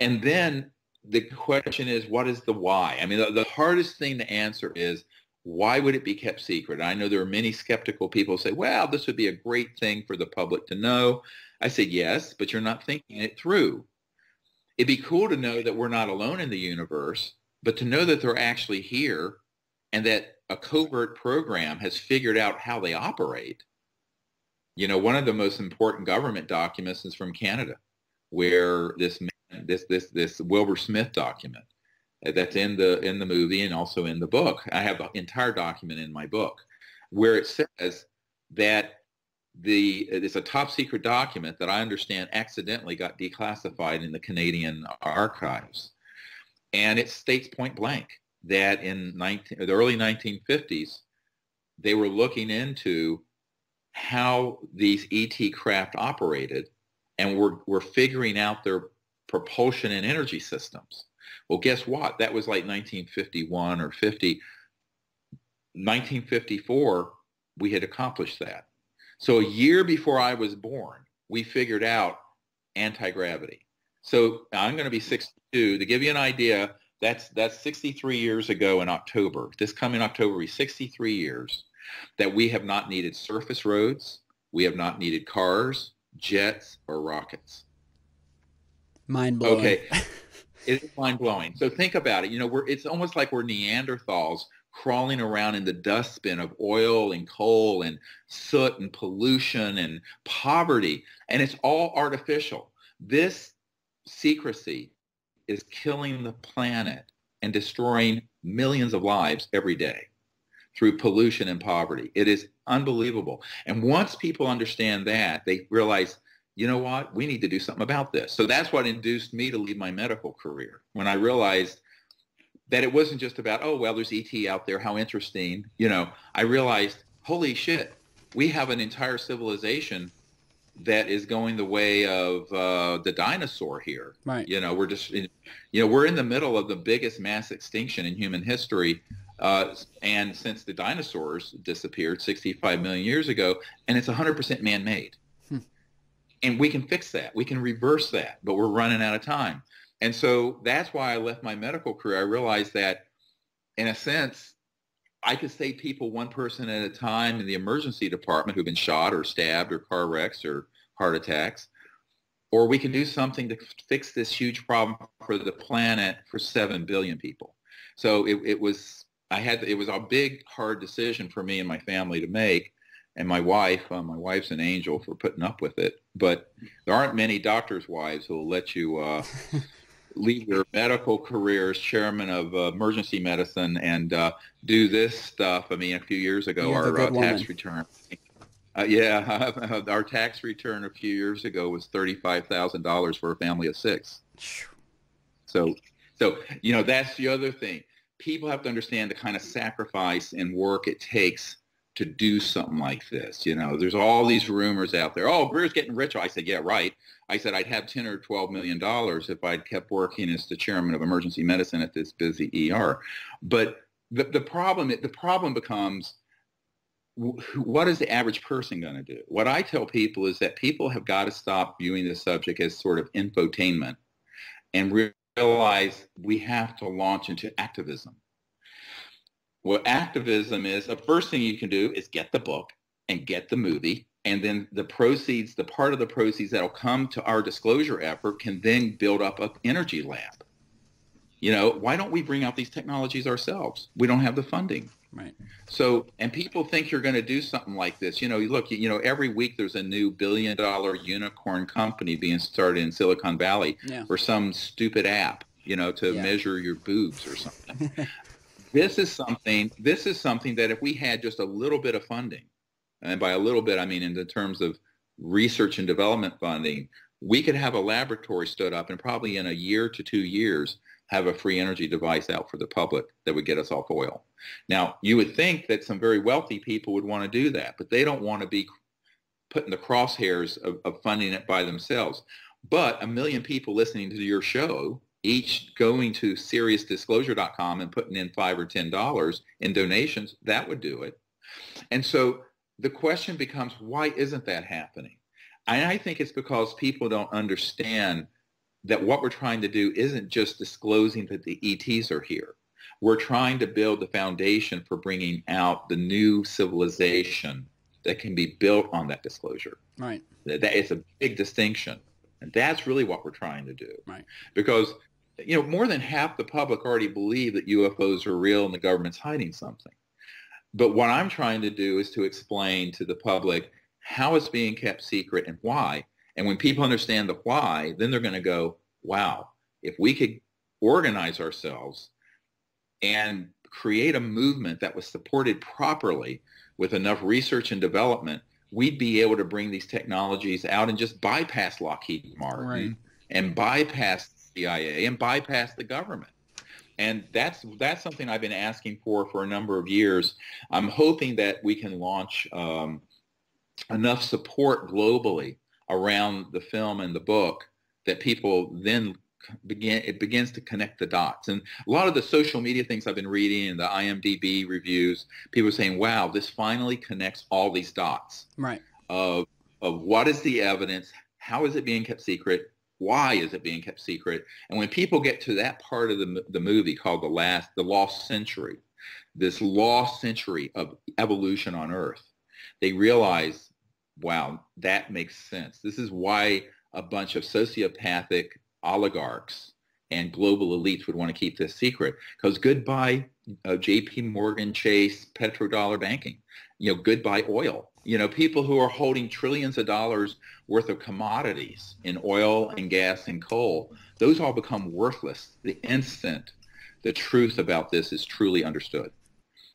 And then the question is, what is the why? I mean, the hardest thing to answer is, why would it be kept secret? I know there are many skeptical people who say, well, this would be a great thing for the public to know. I say, yes, but you're not thinking it through. It'd be cool to know that we're not alone in the universe, but to know that they're actually here and that a covert program has figured out how they operate, You know, one of the most important government documents is from Canada, where this Wilbur Smith document that's in the movie and also in the book. I have the entire document in my book, where it says that it's a top secret document that I understand accidentally got declassified in the Canadian archives. And it states point blank that in the early 1950s, they were looking into how these ET craft operated and were figuring out their propulsion and energy systems. Well, guess what? That was like 1951 or 50. 1954, we had accomplished that. So a year before I was born, we figured out anti-gravity. So I'm going to be 62. To give you an idea, that's 63 years ago in October. This coming October will be 63 years that we have not needed surface roads. We have not needed cars, jets, or rockets. Mind-blowing. Okay. It is mind-blowing. So think about it. You know, it's almost like we're Neanderthals crawling around in the dustbin of oil and coal and soot and pollution and poverty, and it's all artificial. This secrecy is killing the planet and destroying millions of lives every day through pollution and poverty. It is unbelievable. And once people understand that, they realize, you know what, we need to do something about this. So that's what induced me to leave my medical career, when I realized that it wasn't just about, oh, well, there's ET out there, how interesting. You know, I realized, holy shit, we have an entire civilization that is going the way of the dinosaur here. Right. You know, we're in the middle of the biggest mass extinction in human history. And since the dinosaurs disappeared 65 million years ago, and it's 100% man-made. And we can fix that. We can reverse that, but we're running out of time. And so that's why I left my medical career. I realized that, in a sense, I could save people one person at a time in the emergency department who've been shot or stabbed or car wrecks or heart attacks. Or we can do something to fix this huge problem for the planet for 7 billion people. So it was a big, hard decision for me and my family to make. And my wife's an angel for putting up with it. But there aren't many doctors' wives who will let you leave your medical career as chairman of emergency medicine and do this stuff. I mean, a few years ago, our tax return. Our tax return a few years ago was $35,000 for a family of 6. So you know, that's the other thing. People have to understand the kind of sacrifice and work it takes to do something like this. You know, there's all these rumors out there. Oh, Greer's getting rich. I said, yeah, right. I said I'd have 10 or $12 million if I'd kept working as the chairman of emergency medicine at this busy ER. But the problem becomes, what is the average person going to do? What I tell people is that people have got to stop viewing this subject as sort of infotainment and realize we have to launch into activism. What activism is, the first thing you can do is get the book and get the movie, and then the part of the proceeds that'll come to our disclosure effort can then build up an energy lab. You know, why don't we bring out these technologies ourselves? We don't have the funding. Right. So, and people think you're going to do something like this. You know, look, every week there's a new billion-dollar unicorn company being started in Silicon Valley for some stupid app, to measure your boobs or something. This is something that if we had just a little bit of funding, and by a little bit, I mean in the terms of research and development funding, we could have a laboratory stood up and probably in a year to 2 years have a free energy device out for the public that would get us off oil. Now, you would think that some very wealthy people would want to do that, but they don't want to be put in the crosshairs of funding it by themselves. But 1 million people listening to your show, each going to SeriousDisclosure.com and putting in $5 or $10 in donations, that would do it. And so the question becomes, why isn't that happening? And I think it's because people don't understand that what we're trying to do isn't just disclosing that the ETs are here. We're trying to build the foundation for bringing out the new civilization that can be built on that disclosure. Right. That is a big distinction. And that's really what we're trying to do. Right. Because, more than half the public already believe that UFOs are real and the government's hiding something. But what I'm trying to do is to explain to the public how it's being kept secret and why. And when people understand the why, then they're going to go, wow, if we could organize ourselves and create a movement that was supported properly with enough research and development, we'd be able to bring these technologies out and just bypass Lockheed Martin, right, and bypass the CIA and bypass the government. And that's something I've been asking for a number of years. I'm hoping that we can launch enough support globally around the film and the book that people then begins to connect the dots. And a lot of the social media things I've been reading and the IMDb reviews, people are saying, wow, this finally connects all these dots. Right. Of what is the evidence, how is it being kept secret, why is it being kept secret? And when people get to that part of the movie called the lost century, this lost century of evolution on Earth, they realize, wow, that makes sense. This is why a bunch of sociopathic oligarchs and global elites would want to keep this secret, because goodbye J.P. Morgan Chase petrodollar banking, goodbye oil. People who are holding trillions of dollars worth of commodities in oil and gas and coal, those all become worthless the instant the truth about this is truly understood.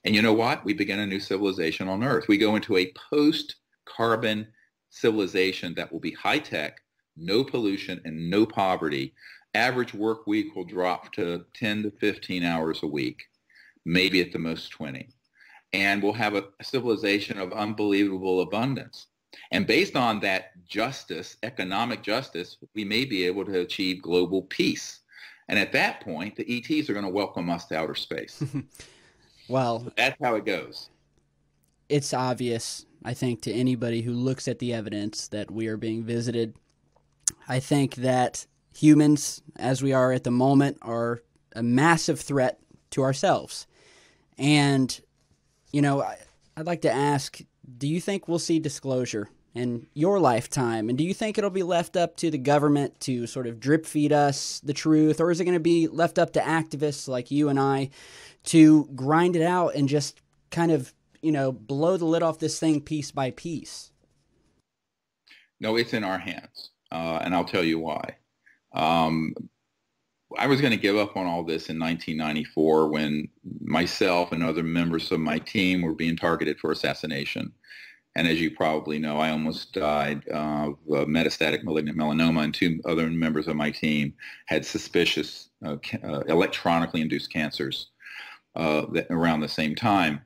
And you know what? We begin a new civilization on Earth. We go into a post-carbon civilization that will be high-tech, no pollution, and no poverty. Average work week will drop to 10 to 15 hours a week, maybe at the most 20. And we'll have a civilization of unbelievable abundance. And based on that justice, economic justice, we may be able to achieve global peace. And at that point, the ETs are going to welcome us to outer space. Well, that's how it goes. It's obvious, I think, to anybody who looks at the evidence that we are being visited. I think that humans, as we are at the moment, are a massive threat to ourselves. And I'd like to ask, do you think we'll see disclosure in your lifetime? And do you think it'll be left up to the government to sort of drip feed us the truth? Or is it going to be left up to activists like you and I to grind it out and just kind of, blow the lid off this thing piece by piece? No, it's in our hands. And I'll tell you why. I was going to give up on all this in 1994 when myself and other members of my team were being targeted for assassination. And as you probably know, I almost died of metastatic malignant melanoma, and 2 other members of my team had suspicious electronically induced cancers around the same time.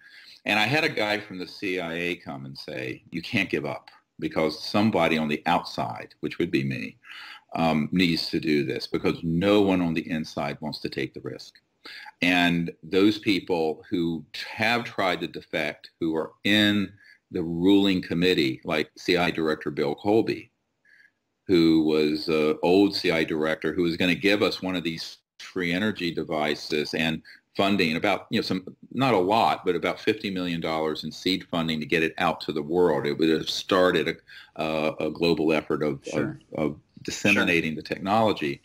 And I had a guy from the CIA come and say, you can't give up, because somebody on the outside, which would be me, needs to do this, because no one on the inside wants to take the risk. And those people who have tried to defect, who are in the ruling committee, like CIA Director Bill Colby, who was an old CIA director who was going to give us one of these free energy devices and funding, about, not a lot, but about $50 million in seed funding to get it out to the world. It would have started a global effort of disseminating the technology.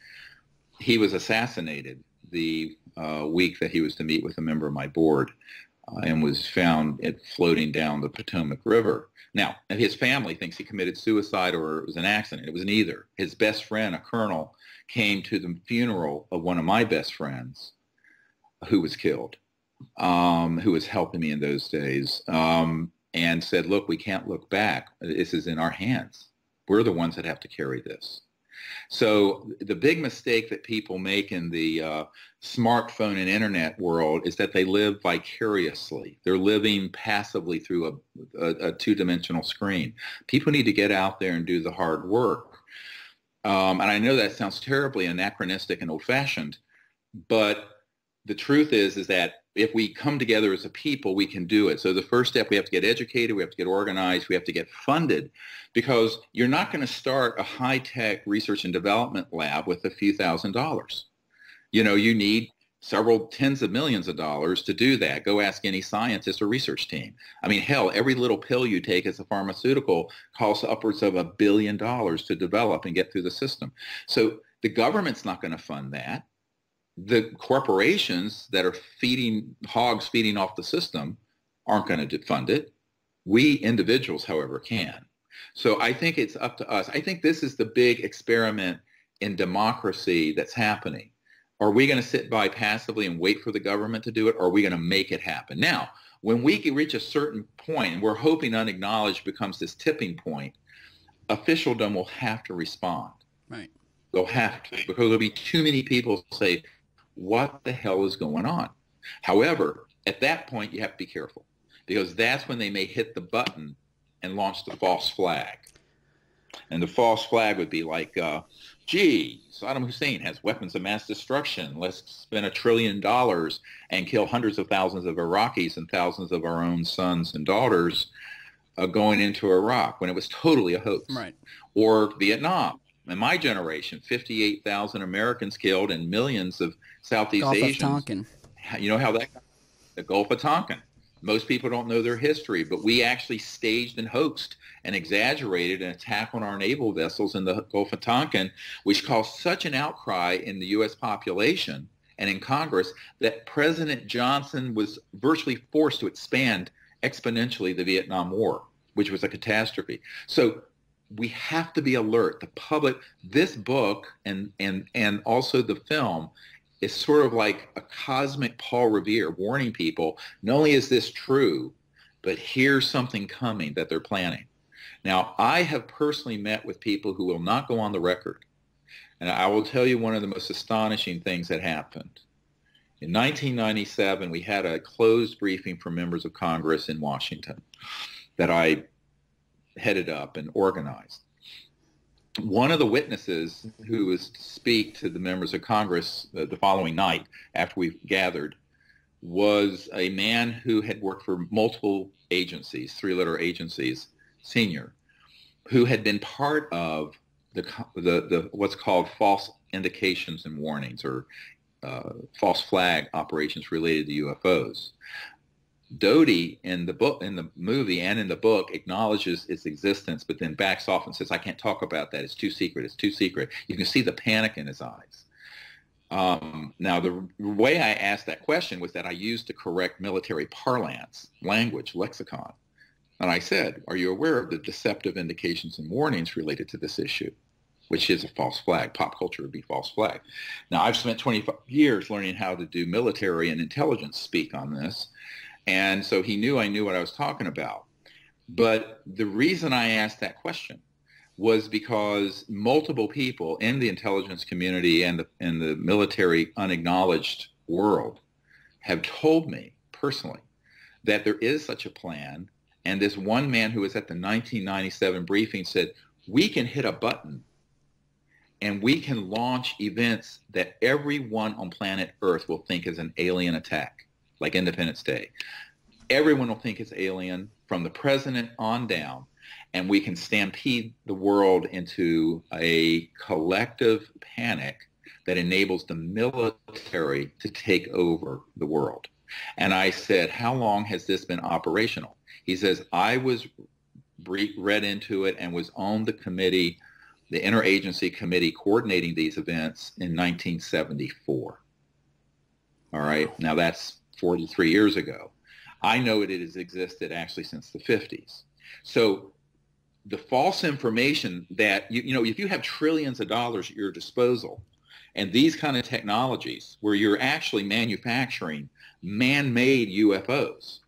He was assassinated the week that he was to meet with a member of my board, and was found floating down the Potomac River. Now, his family thinks he committed suicide or it was an accident. It was neither. His best friend, a colonel, came to the funeral of one of my best friends who was killed, who was helping me in those days, and said, look, we can't look back. This is in our hands. We're the ones that have to carry this. So the big mistake that people make in the smartphone and internet world is that they live vicariously. They're living passively through a two-dimensional screen. People need to get out there and do the hard work. And I know that sounds terribly anachronistic and old-fashioned, but the truth is that if we come together as a people, we can do it. So the first step, we have to get educated, we have to get organized, we have to get funded, because you're not going to start a high-tech research and development lab with a few $1,000s. You need several tens of millions of dollars to do that. Go ask any scientist or research team. I mean, hell, every little pill you take as a pharmaceutical costs upwards of $1 billion to develop and get through the system. So the government's not going to fund that. The corporations that are feeding off the system aren't going to fund it. We individuals, however, can. So I think it's up to us. I think this is the big experiment in democracy that's happening. Are we going to sit by passively and wait for the government to do it, or are we going to make it happen? Now, when we reach a certain point, and we're hoping unacknowledged becomes this tipping point, officialdom will have to respond. Right. They'll have to, because there'll be too many people who say, what the hell is going on? However, at that point, you have to be careful, because that's when they may hit the button and launch the false flag. And the false flag would be like, gee, Saddam Hussein has weapons of mass destruction. Let's spend $1 trillion and kill hundreds of thousands of Iraqis and thousands of our own sons and daughters going into Iraq, when it was totally a hoax. Right. Or Vietnam. In my generation, 58,000 Americans killed and millions of Southeast Asians. Gulf of Tonkin. You know how that, the Gulf of Tonkin. Most people don't know their history, but we actually staged and hoaxed and exaggerated an attack on our naval vessels in the Gulf of Tonkin, which caused such an outcry in the U.S. population and in Congress that President Johnson was virtually forced to expand exponentially the Vietnam War, which was a catastrophe. So we have to be alert. The public, this book and also the film is sort of like a cosmic Paul Revere warning people, not only is this true, but here's something coming that they're planning. Now, I have personally met with people who will not go on the record. And I will tell you one of the most astonishing things that happened. In 1997, we had a closed briefing for members of Congress in Washington that I headed up and organized. One of the witnesses who was to speak to the members of Congress the following night after we gathered was a man who had worked for multiple agencies, three-letter agencies, senior, who had been part of the what's called false indications and warnings, or false flag operations related to UFOs. Doty in the book, in the movie and in the book, acknowledges its existence, but then backs off and says, I can't talk about that. It's too secret. It's too secret. You can see the panic in his eyes. Now, the way I asked that question was that I used the correct military parlance, language, lexicon. And I said, are you aware of the deceptive indications and warnings related to this issue, which is a false flag? Pop culture would be false flag. Now, I've spent 25 years learning how to do military and intelligence speak on this. And so he knew I knew what I was talking about. But the reason I asked that question was because multiple people in the intelligence community and in the military unacknowledged world have told me personally that there is such a plan. And this one man who was at the 1997 briefing said, we can hit a button and we can launch events that everyone on planet Earth will think is an alien attack, like Independence Day. Everyone will think it's alien from the president on down, and we can stampede the world into a collective panic that enables the military to take over the world. And I said, how long has this been operational? He says, I was read into it and was on the committee, the interagency committee coordinating these events in 1974. All right, now that's 43 years ago. I know it has existed actually since the 50s. So the false information that, you know, if you have trillions of dollars at your disposal and these kind of technologies where you're actually manufacturing man-made UFOs,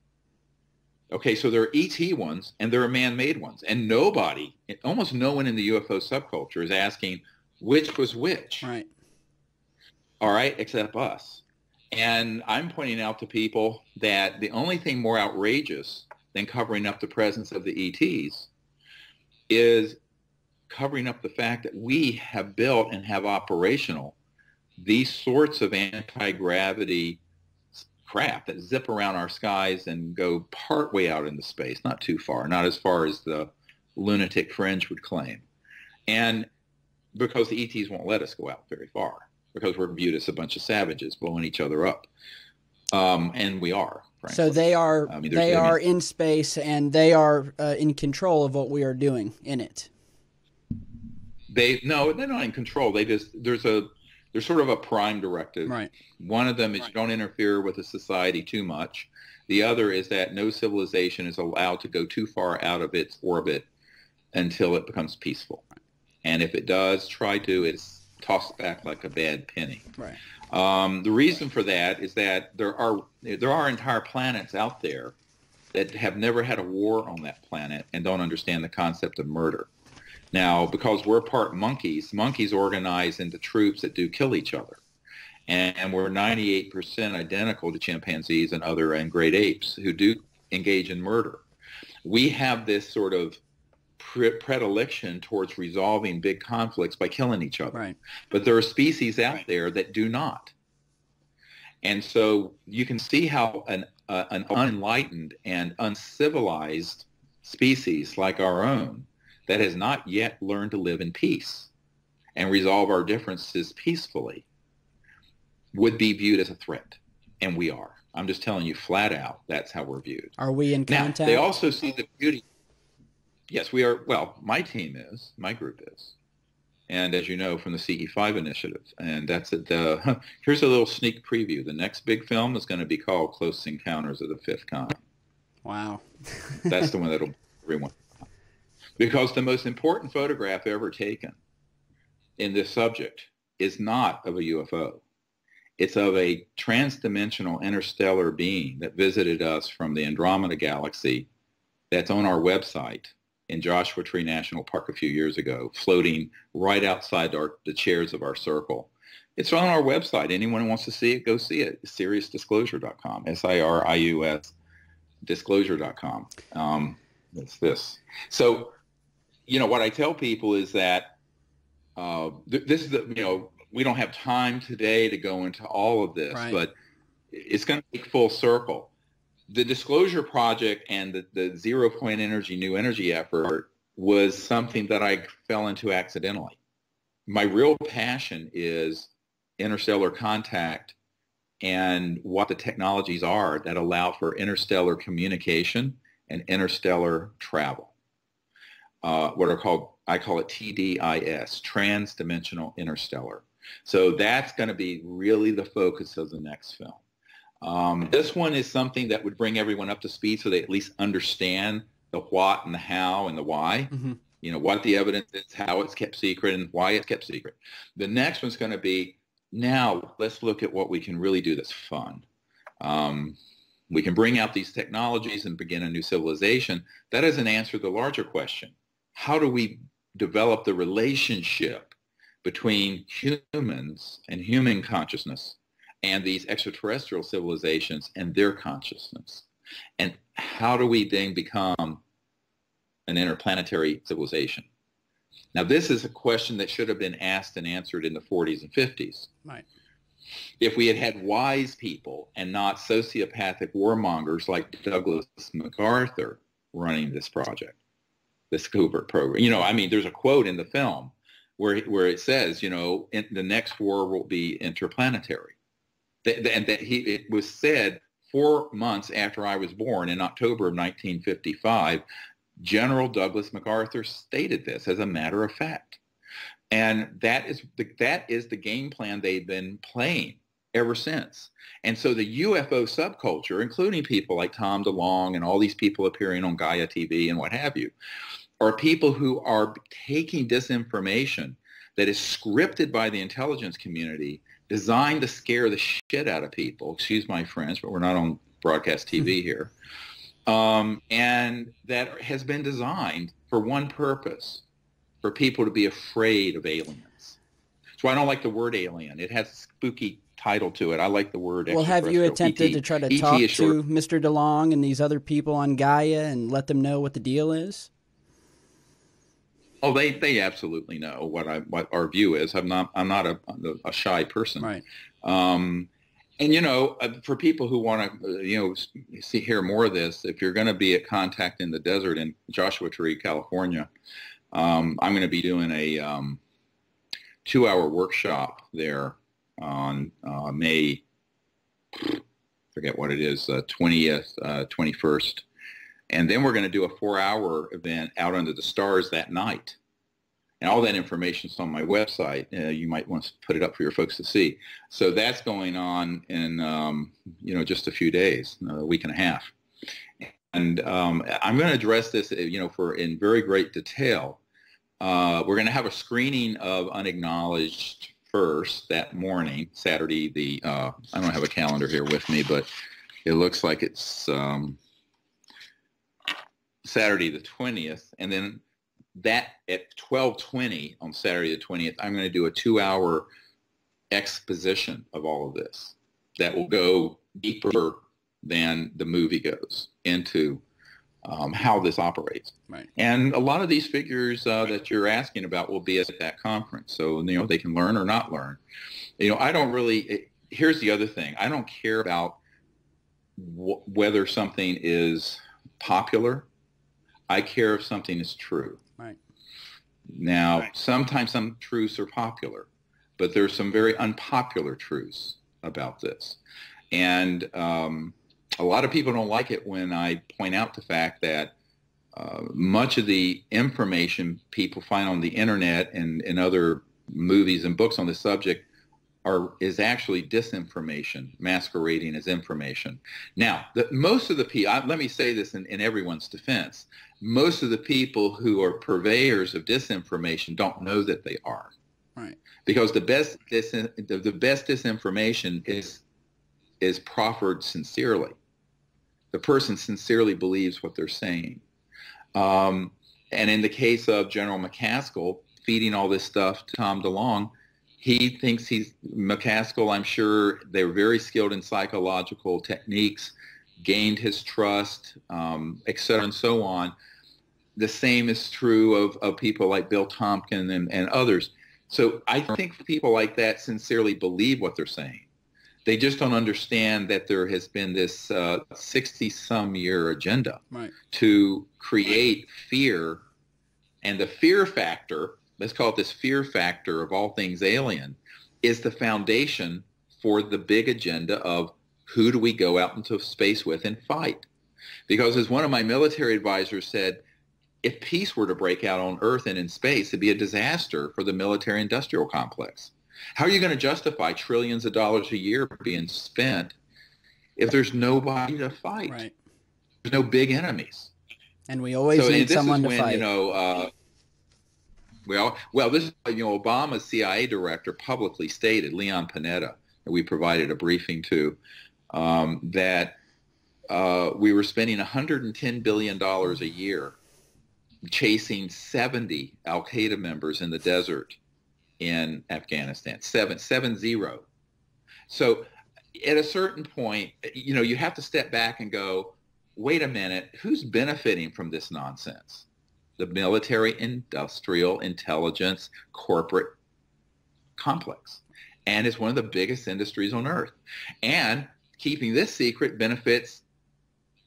okay, so there are ET ones and there are man-made ones. And nobody, almost no one in the UFO subculture is asking which was which. Right. All right, except us. And I'm pointing out to people that the only thing more outrageous than covering up the presence of the ETs is covering up the fact that we have built and have operational these sorts of anti-gravity craft that zip around our skies and go part way out into space, not too far, not as far as the lunatic fringe would claim. And because the ETs won't let us go out very far, because we're viewed as a bunch of savages blowing each other up. And we are, frankly. So they are in space and they are in control of what we are doing in it. No, they're not in control. There's sort of a prime directive. Right. One of them is you don't interfere with the society too much. The other is that no civilization is allowed to go too far out of its orbit until it becomes peaceful. And if it does, try to, it's tossed back like a bad penny. Right. The reason for that is that there are entire planets out there that have never had a war on that planet and don't understand the concept of murder. Now, because we're part monkeys organize into troops that do kill each other. And we're 98% identical to chimpanzees and great apes who do engage in murder. We have this sort of predilection towards resolving big conflicts by killing each other. Right. But there are species out there that do not. And so you can see how an unenlightened and uncivilized species like our own that has not yet learned to live in peace and resolve our differences peacefully would be viewed as a threat. And we are. I'm just telling you flat out, that's how we're viewed. Are we in contact? Now, they also see the beauty. Yes, we are. Well, my team is. My group is. And as you know from the CE5 initiative, and that's it. Here's a little sneak preview. The next big film is going to be called Close Encounters of the Fifth Kind. Wow. That's the one that'll everyone. Because the most important photograph ever taken in this subject is not of a UFO. It's of a transdimensional interstellar being that visited us from the Andromeda Galaxy that's on our website in Joshua Tree National Park a few years ago, floating right outside the chairs of our circle. It's on our website. Anyone who wants to see it, go see it. It's SiriusDisclosure.com, SIRIUS disclosure.com. It's this. So, what I tell people is that this is we don't have time today to go into all of this, right. But it's going to take full circle. The Disclosure Project and the Zero Point Energy New Energy effort was something that I fell into accidentally. My real passion is interstellar contact and what the technologies are that allow for interstellar communication and interstellar travel. I call it TDIS, Transdimensional Interstellar. So that's going to be really the focus of the next film. This one is something that would bring everyone up to speed so they at least understand the what and the how and the why. Mm-hmm. What the evidence is, how it's kept secret, and why it's kept secret. The next one's going to be, now let's look at what we can really do that's fun. We can bring out these technologies and begin a new civilization. That doesn't answer the larger question. How do we develop the relationship between humans and human consciousness and these extraterrestrial civilizations and their consciousness? And how do we then become an interplanetary civilization? Now, this is a question that should have been asked and answered in the 40s and 50s. Right. If we had had wise people and not sociopathic warmongers like Douglas MacArthur running this project, this covert program. There's a quote in the film where it says, the next war will be interplanetary. It was said 4 months after I was born in October of 1955. General Douglas MacArthur stated this as a matter of fact. And that is the game plan they've been playing ever since. And so the UFO subculture, including people like Tom DeLonge and all these people appearing on Gaia TV and what have you, are people who are taking disinformation that is scripted by the intelligence community, designed to scare the shit out of people. Excuse my French, but we're not on broadcast TV here. And that has been designed for one purpose, for people to be afraid of aliens. So I don't like the word alien. It has a spooky title to it. I like the word Well, have you attempted to try to talk to Mr. DeLonge and these other people on Gaia and let them know what the deal is? Oh, they absolutely know what our view is. I'm not a shy person. Right. And for people who want to hear more of this, if you're going to be at Contact in the Desert in Joshua Tree, California, I'm going to be doing a 2-hour workshop there on May, forget what it is, 20th, 21st. And then we're going to do a 4-hour event out under the stars that night. And all that information is on my website. You might want to put it up for your folks to see. So that's going on in, just a few days, a week and a half. I'm going to address this, in very great detail. We're going to have a screening of unacknowledged first that morning, Saturday. I don't have a calendar here with me, but it looks like it's Saturday the 20th, and then that at 12:20 on Saturday the 20th, I'm going to do a 2-hour exposition of all of this that will go deeper than the movie goes into how this operates. Right. And a lot of these figures that you're asking about will be at that conference, so they can learn or not learn. I don't really. Here's the other thing: I don't care about whether something is popular. I care if something is true. Right. Now, sometimes some truths are popular, but there's some very unpopular truths about this. And a lot of people don't like it when I point out the fact that much of the information people find on the internet and in other movies and books on the subject is actually disinformation masquerading as information. Now, most of the people, let me say this in everyone's defense, most of the people who are purveyors of disinformation don't know that they are. Right. Because the best disinformation is proffered sincerely. The person sincerely believes what they're saying. And in the case of General McCaskill feeding all this stuff to Tom DeLonge, he thinks McCaskill, I'm sure they were very skilled in psychological techniques, gained his trust, et cetera, and so on. The same is true of people like Bill Tompkin and others. So I think people like that sincerely believe what they're saying. They just don't understand that there has been this 60-some year agenda to create fear, and the fear factor, let's call it this fear factor of all things alien, is the foundation for the big agenda of who do we go out into space with and fight. Because as one of my military advisors said, if peace were to break out on Earth and in space, it'd be a disaster for the military-industrial complex. How are you going to justify trillions of dollars a year being spent if there's nobody to fight? Right. There's no big enemies. And we always need someone to fight. This is Obama's CIA director publicly stated, Leon Panetta, that we provided a briefing to, that we were spending $110 billion a year chasing 70 al-Qaeda members in the desert in Afghanistan, 7-0. So at a certain point, you have to step back and go, wait a minute, who's benefiting from this nonsense? The military, industrial, intelligence, corporate complex. And it's one of the biggest industries on earth. And keeping this secret benefits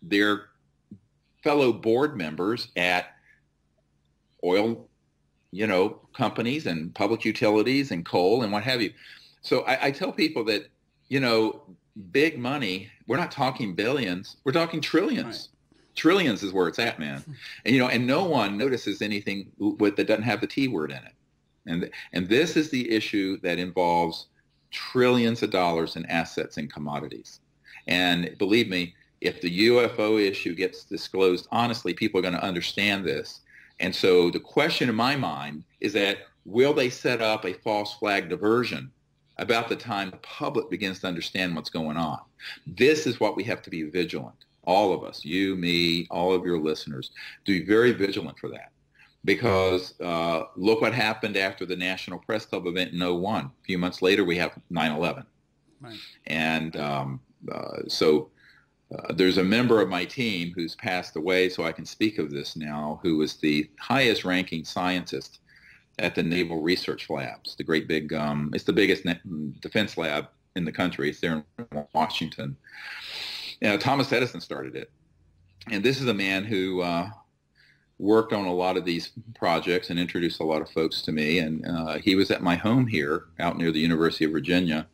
their fellow board members at oil, companies and public utilities and coal and what have you. So I tell people that, big money, we're not talking billions, we're talking trillions. Right. Trillions is where it's at, man. And, and no one notices anything that doesn't have the T word in it. And this is the issue that involves trillions of dollars in assets and commodities. And believe me, if the UFO issue gets disclosed honestly, people are going to understand this. And so the question in my mind is that will they set up a false flag diversion about the time the public begins to understand what's going on? This is what we have to be vigilant. All of us, you, me, all of your listeners, to be very vigilant for that. Because look what happened after the National Press Club event in 2001. A few months later, we have 9/11. Right. And there's a member of my team who's passed away, so I can speak of this now, who was the highest ranking scientist at the Naval Research Labs, the great big, it's the biggest defense lab in the country. It's there in Washington. Thomas Edison started it. And this is a man who worked on a lot of these projects and introduced a lot of folks to me. And he was at my home here out near the University of Virginia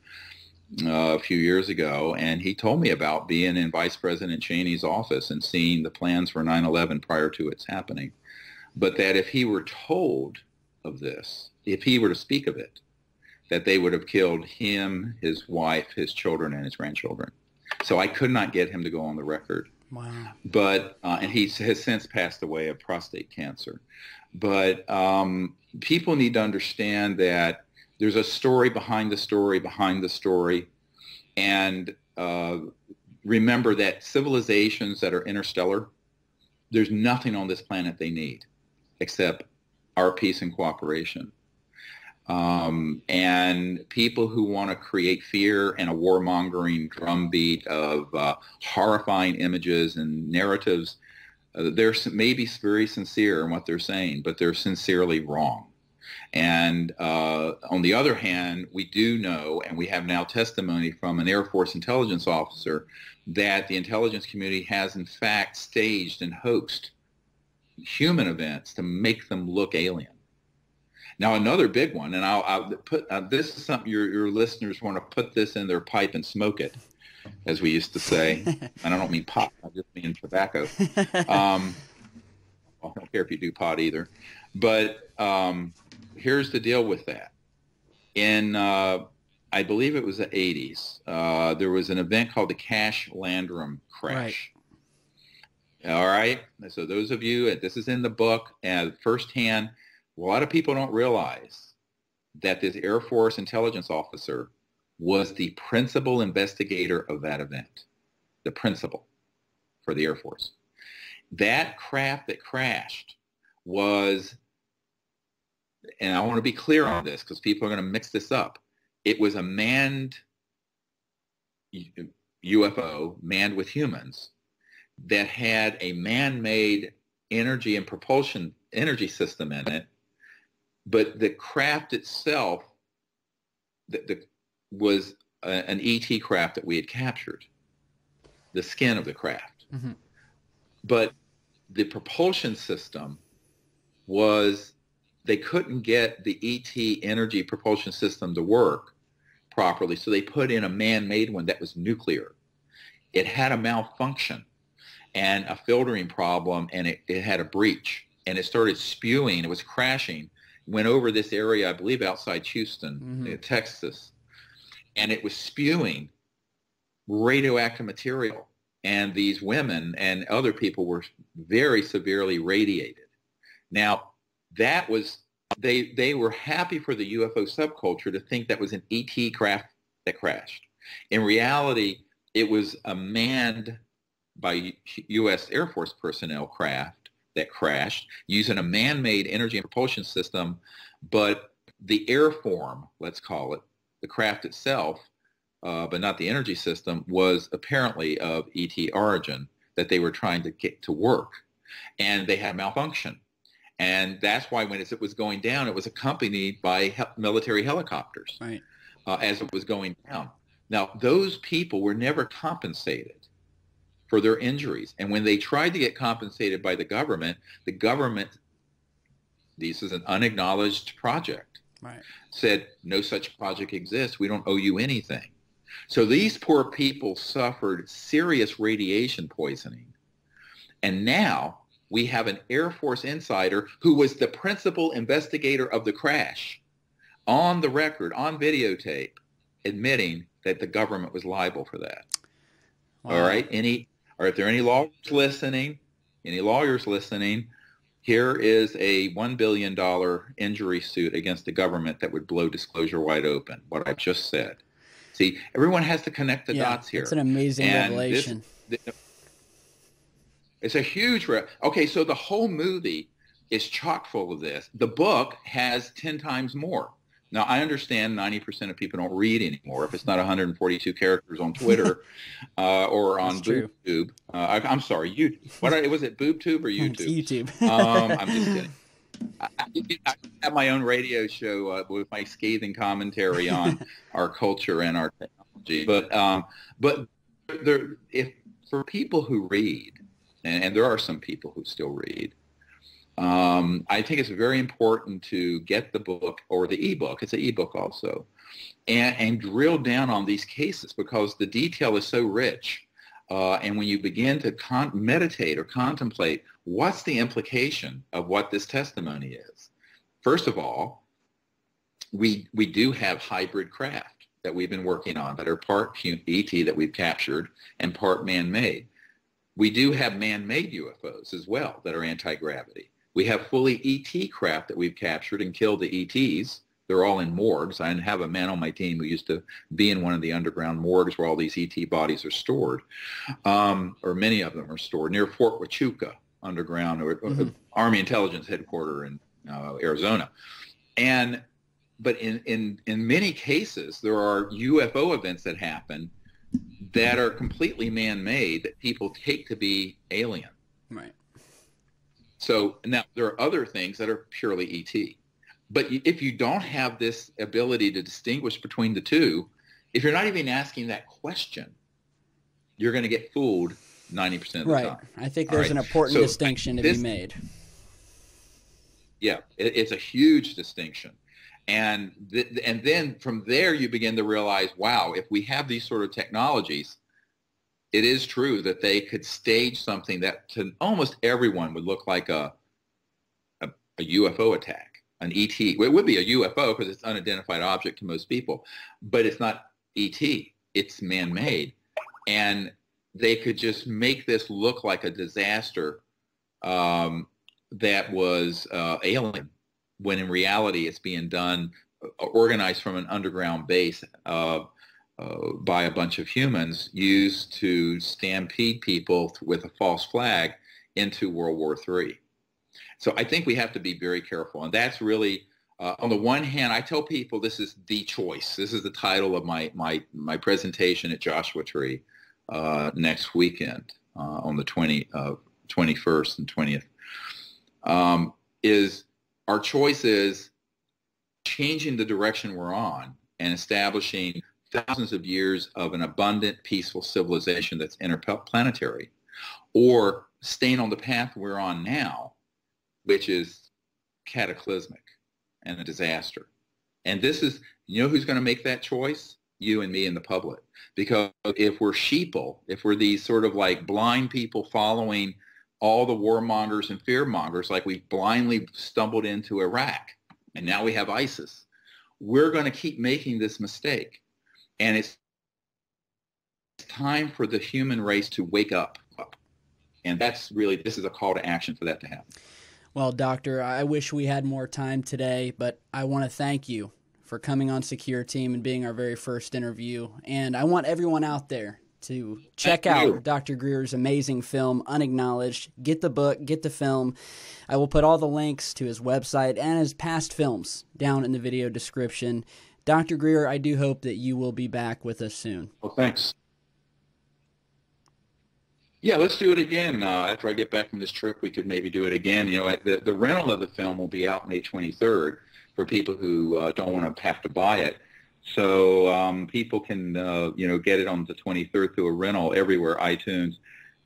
a few years ago, and he told me about being in Vice President Cheney's office and seeing the plans for 9/11 prior to its happening. But that if he were told of this, if he were to speak of it, that they would have killed him, his wife, his children, and his grandchildren. So I could not get him to go on the record. Wow. But and he has since passed away of prostate cancer. But people need to understand that there's a story behind the story behind the story, and remember that civilizations that are interstellar, there's nothing on this planet they need except our peace and cooperation. And people who want to create fear and a warmongering drumbeat of horrifying images and narratives, they're maybe very sincere in what they're saying, but they're sincerely wrong. And on the other hand, we do know, and we have now testimony from an Air Force intelligence officer, that the intelligence community has in fact staged and hoaxed human events to make them look alien. Now, another big one, and I'll put this is something your listeners want to put this in their pipe and smoke it, as we used to say. And I don't mean pot; I just mean tobacco. I don't care if you do pot either. But here's the deal with that. In I believe it was the 80s, there was an event called the Cash Landrum crash. Right. All right. So those of you, this is in the book, firsthand. A lot of people don't realize that this Air Force intelligence officer was the principal investigator of that event, the principal for the Air Force. That craft that crashed was, and I want to be clear on this because people are going to mix this up, it was a manned UFO, manned with humans, that had a man-made energy and propulsion energy system in it. But the craft itself was an ET craft that we had captured, the skin of the craft. Mm-hmm. But the propulsion system was, they couldn't get the ET energy propulsion system to work properly, so they put in a man-made one that was nuclear. It had a malfunction and a filtering problem, and it had a breach, and it started spewing. It was crashing. Went over this area, I believe outside Houston, mm-hmm. Texas, and it was spewing radioactive material. And these women and other people were very severely radiated. Now, that was, they were happy for the UFO subculture to think that was an ET craft that crashed. In reality, it was a manned by U.S. Air Force personnel craft that crashed using a man-made energy and propulsion system, but the airform, let's call it, the craft itself, but not the energy system, was apparently of ET origin that they were trying to get to work. And they had malfunction. And that's why when it was going down, it was accompanied by military helicopters, right, as it was going down. Now, those people were never compensated for their injuries. And when they tried to get compensated by the government, this is an unacknowledged project, right, said, no such project exists. We don't owe you anything. So these poor people suffered serious radiation poisoning. And now we have an Air Force insider who was the principal investigator of the crash on the record, on videotape, admitting that the government was liable for that. Wow. All right. If there are any lawyers listening, here is a $1 billion injury suit against the government that would blow disclosure wide open, what I've just said. See, everyone has to connect the dots here. It's an amazing revelation. It's a huge okay, so the whole movie is chock full of this. The book has 10 times more. Now, I understand 90% of people don't read anymore if it's not 142 characters on Twitter or on BoobTube. I'm sorry, YouTube. Was it BoobTube or YouTube? It's YouTube. I'm just kidding. I have my own radio show with my scathing commentary on our culture and our technology. But for people who read, and there are some people who still read, I think it's very important to get the book or the ebook. It's an ebook also, and drill down on these cases because the detail is so rich. And when you begin to meditate or contemplate, what's the implication of what this testimony is? First of all, we do have hybrid craft that we've been working on that are part ET that we've captured and part man-made. We do have man-made UFOs as well that are anti-gravity. We have fully ET craft that we've captured and killed the ETs. They're all in morgues. I have a man on my team who used to be in one of the underground morgues where all these ET bodies are stored, or many of them are stored near Fort Huachuca underground, or Army Intelligence Headquarters in Arizona. But in many cases, there are UFO events that happen that are completely man-made that people take to be alien. Right. So now there are other things that are purely ET. But if you don't have this ability to distinguish between the two, if you're not even asking that question, you're going to get fooled 90% of the time. I think there's an important distinction to be made. Yeah, it's a huge distinction. And then from there you begin to realize, wow, if we have these sort of technologies, it is true that they could stage something that to almost everyone would look like a UFO attack. An ET. Well, it would be a UFO because it's unidentified object to most people, but it's not ET. It's man-made. And they could just make this look like a disaster that was alien, when in reality it's being done, organized from an underground base by a bunch of humans used to stampede people with a false flag into World War III. So I think we have to be very careful. And that's really, on the one hand, I tell people this is the choice. This is the title of my presentation at Joshua Tree next weekend on the 21st and 20th. Is our choice is changing the direction we're on and establishing thousands of years of an abundant, peaceful civilization that's interplanetary, or staying on the path we're on now, which is cataclysmic and a disaster. And this is, you know who's going to make that choice? You and me and the public. Because if we're sheeple, if we're these sort of like blind people following all the warmongers and fearmongers, like we blindly stumbled into Iraq, and now we have ISIS, we're going to keep making this mistake. And it's time for the human race to wake up. And that's really, this is a call to action for that to happen. Well, Doctor, I wish we had more time today, but I want to thank you for coming on Secure Team and being our very first interview. And I want everyone out there to check out Dr. Greer's amazing film, Unacknowledged. Get the book, get the film. I will put all the links to his website and his past films down in the video description. Dr. Greer, I do hope that you will be back with us soon. Well, thanks. Yeah, let's do it again. After I get back from this trip, we could maybe do it again. You know, the rental of the film will be out May 23rd for people who don't want to have to buy it. So people can, you know, get it on the 23rd through a rental everywhere, iTunes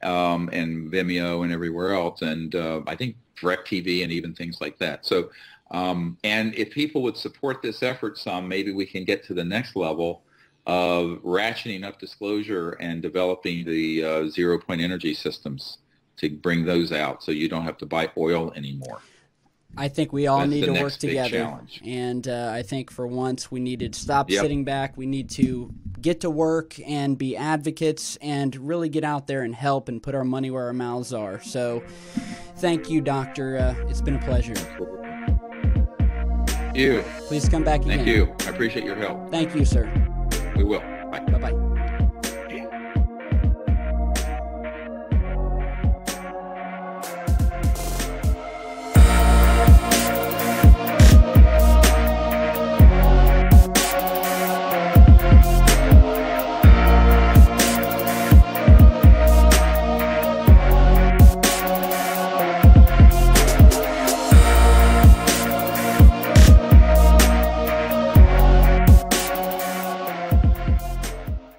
and Vimeo and everywhere else. And I think DirecTV and even things like that. So, and if people would support this effort some, maybe we can get to the next level of ratcheting up disclosure and developing the zero-point energy systems to bring those out so you don't have to buy oil anymore. I think we all need to work together. And I think for once we need to stop sitting back. We need to get to work and be advocates and really get out there and help and put our money where our mouths are. So thank you, Doctor. It's been a pleasure. Thank you. Please come back again. Thank you. I appreciate your help. Thank you, sir. We will. Bye. Bye-bye.